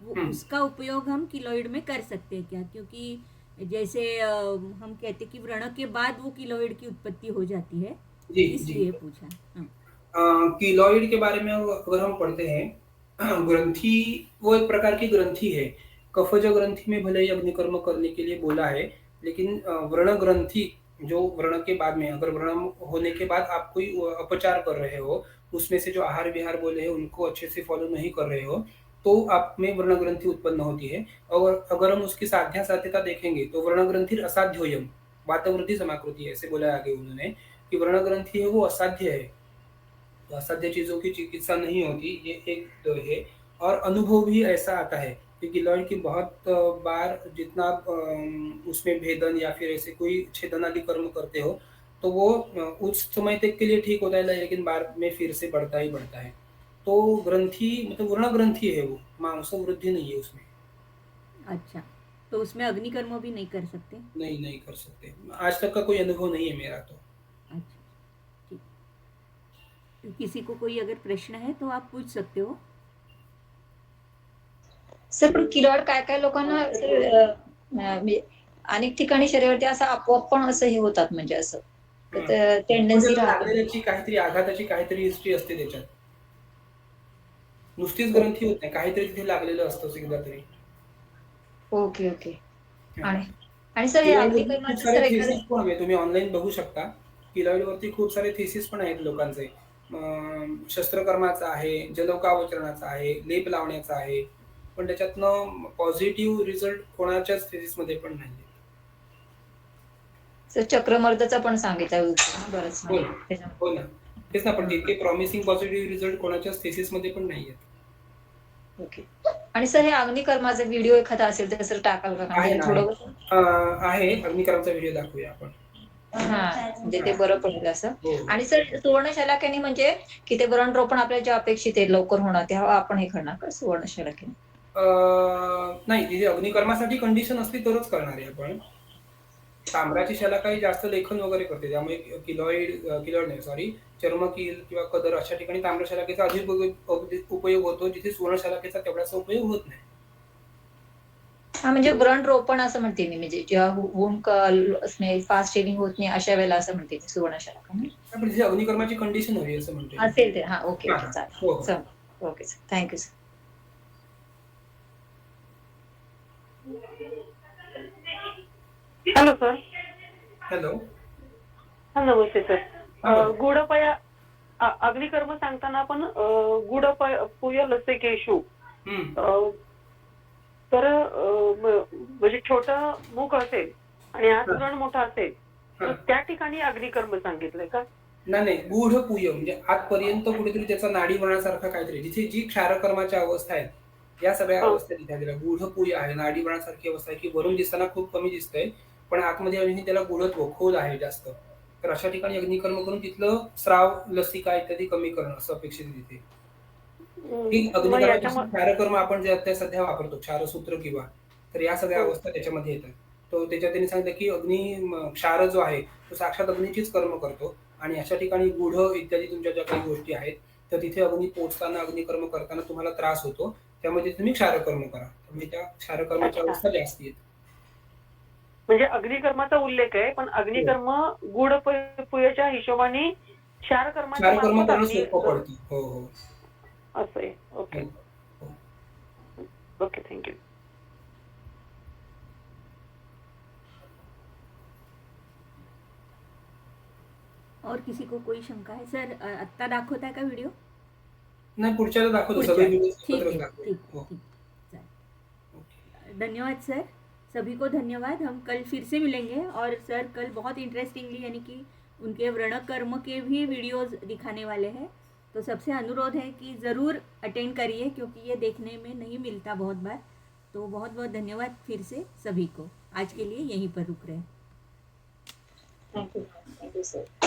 वो उसका उपयोग हम किलोइड में कर सकते हैं क्या? क्योंकि जैसे हम कहते हैं कि व्रण के बाद वो किलोइड की उत्पत्ति हो जाती है, जी जी। इसलिए पूछा। हाँ। कीलॉइड के बारे में अगर हम पढ़ते हैं, ग्रंथि वो एक प्रकार की ग्रंथि है। कफज ग्रंथि में भले ही अग्निकर्म करने के लिए बोला है, लेकिन व्रण ग्रंथि जो व्रण के बाद में, अगर व्रण होने के बाद आप कोई अपचार कर रहे हो, उसमें से जो आहार विहार बोले हैं उनको अच्छे से फॉलो नहीं कर रहे हो, तो आप में व्रण ग्रंथि उत्पन्न होती है। और अगर हम उसकी साध्या साध्यता देखेंगे तो व्रण ग्रंथि असाध्योयम वातवृद्धि समाकृति ऐसे बोला है आगे उन्होंने, कि व्रण ग्रंथि है वो असाध्य है, तो असाध्य चीजों की चिकित्सा नहीं होती, ये एक तो है। और अनुभव भी ऐसा आता है कि गिलॉइड की बहुत बार जितना आप उसमें भेदन या फिर ऐसे कोई छेदन आदि कर्म करते हो, तो वो उस समय तक के लिए ठीक होता है, लेकिन बाद में फिर से बढ़ता ही बढ़ता है। तो ग्रंथि मतलब वर्ण ग्रंथि है वो, मांस वृद्धि नहीं है उसमें। अच्छा, तो उसमें अग्निकर्म भी नहीं कर सकते? नहीं, नहीं कर सकते। आज तक का कोई अनुभव नहीं है मेरा तो। अच्छा, ठीक। तो किसी को कोई अगर प्रश्न है तो आप पूछ सकते हो। सर पण किलॉइड काय काय लोकांना म्हणजे अनेक ठिकाणी शरीरावरती असं आपोआप पण असं हे होतात म्हणजे असं हां. म्हणजे टेंडन्सी राहते. लागलेल्याची काहीतरी आघाताची काहीतरी हिस्ट्री असते त्याच्यात. नुसतीच ओ- ग्रंथी होत नाही, काहीतरी तिथे लागलेलं असतं एकदा तरी. Okay okay. हां. आणि आणि सर हे किलॉइडवरती खूप अग्निकर्माचं सारे सर एखादं थेसिस पण आहे, तुम्ही ऑनलाईन बघू शकता. किलॉइडवरती खूप सारे थेसिस पण आहेत लोकांचे. शस्त्रकर्माचा आहे, जलौकावचरणाचा आहे, लेप लावण्याचा आहे. पण त्याच्यातनं पॉझिटिव्ह रिझल्ट कोणाच्याच थेसिसमध्ये पण नाहीये. सर चक्रमर्दाचा पण सांगितलं बरंच हो म्हणजे ना. त्याच्यामध्ये. हो ना. तेच ना, पण हं, तितके प्रॉमिसिंग पॉझिटिव्ह रिझल्ट कोणाच्याच थेसिसमध्ये पण नाहीयेत. ओके. आणि सर हे अग्निकर्माचा व्हिडिओ एखादा असेल तर सर टाकाल का? आहे म्हणजे ना, आहे. थोडं आहे. अग्निकरमचा व्हिडिओ दाखवूया आपण. हां, म्हणजे ते हां. बरं पडेल असं. हो, हो. आणि सर सुवर्णशलाकेने म्हणजे की ते व्रणरोपण आपल्याला जे अपेक्षित आहे लवकर होणं, तेव्हा आपण हे करणार का सुवर्णशलाकेने? अ, नाही, तिथे अग्निकर्मासाठी कंडिशन असली तरच करणार आहे आपण. ताम्राची शलाका ही जास्त लेखन वगैरे करते. त्यामुळे किलॉइड नाही सॉरी, चर्मकील किंवा कदर अशा ठिकाणी ताम्रशलाकेचा अधिक उपयोग होतो, जिथे सुवर्णशलाकेचा तेवढासा उपयोग होत नाही. हां, म्हणजे व्रणरोपण असं म्हणते मी म्हणजे जेव्हा फास्ट शेडिंग होत नाही अशा वेळेला असं म्हणते मी सुवर्णशलाका ना? पण तिथे अग्निकर्माची कंडिशन हवी असं म्हणतोय मी. असेल ते. हां, ओके, हां, ओके. हां. चालेल. हो, हो. चल okay sir. Thank you sir. Hello sir. Hello. हा नमस्ते सर. हां, बोला. गुडपया अग्निकर्म सांगताना आपण गुडपुय लसे केशू, हं. तर म्हणजे छोटं मुख असेल आणि आत हां, व्रण मोठा असेल तर हां. त्या ठिकाणी अग्निकर्म सांगितलंय का? नाही, नाही. गूढपुय म्हणजे आतपर्यंत कुठेतरी त्याचा नाडीव्रणासारखा काहीतरी, जिथे जी क्षारकर्माच्या अवस्था आहेत, या सगळ्या हो. अवस्था तिथे दिल्या. गूढपुय आहे, नाडीव्रणासारखी अवस्था आहे, की वरून दिसताना खूप कमी दिसतंय, पण आतमध्ये अजूनही त्याला गूढत्व, खोल आहे जास्त. तर अशा ठिकाणी अग्निकर्म करून तिथलं स्राव, लसिका इत्यादी कमी करणं असं अपेक्षित आहे तिथे. ही मग अग्निकर्माची याच्यामध्ये क्षारकर्म आपण जे आता सध्या वापरतो, क्षारसूत्र किंवा, तर या सगळ्या अवस्था त्याच्यामध्ये येतात. तो त्याच्यात त्यांनी सांगितलं, की क्षार जो आहे, तो साक्षात अग्नीचीच कर्म करतो आणि अशा ठिकाणी गूढ इत्यादी तुमच्या ज्या काही गोष्टी आहेत, तर तिथे अग्नी पोहोचताना, अग्निकर्म करताना तुम्हाला त्रास होतो. त्यामुळे तुम्ही क्षारकर्म करा. त्यामुळे त्या क्षारकर्माच्या अच्छा. अवस्था जास्त आहेत. म्हणजे अग्निकर्माचा उल्लेख आहे, पण हो. अग्निकर्म गुडपुयच्या हिशोबाने क्षारकर्माच्या क्षारकर्म मार्फत करणं अग्नी सोपं पडतं. हो, हो. असं आहे. ओके. हो. हो. ओके. थँक्यू. और किसी को कोई शंका है सर? आत्ता दाखवताय का व्हिडिओ? नाही, पुढच्याला दाखवतो. पुढच्या सगळे व्हिडिओ ठीक एकत्रच है, दाखवू. ठीक हो. ठीक चालेल. ओके. धन्यवाद सर, सभी को धन्यवाद। हम कल फिर से मिलेंगे और सर कल बहुत इंटरेस्टिंगली यानी कि उनके व्रण कर्म के भी वीडियोस दिखाने वाले हैं, तो सबसे अनुरोध है कि ज़रूर अटेंड करिए क्योंकि ये देखने में नहीं मिलता बहुत बार। तो बहुत बहुत धन्यवाद फिर से सभी को। आज के लिए यहीं पर रुक रहे हैं। Thank you sir.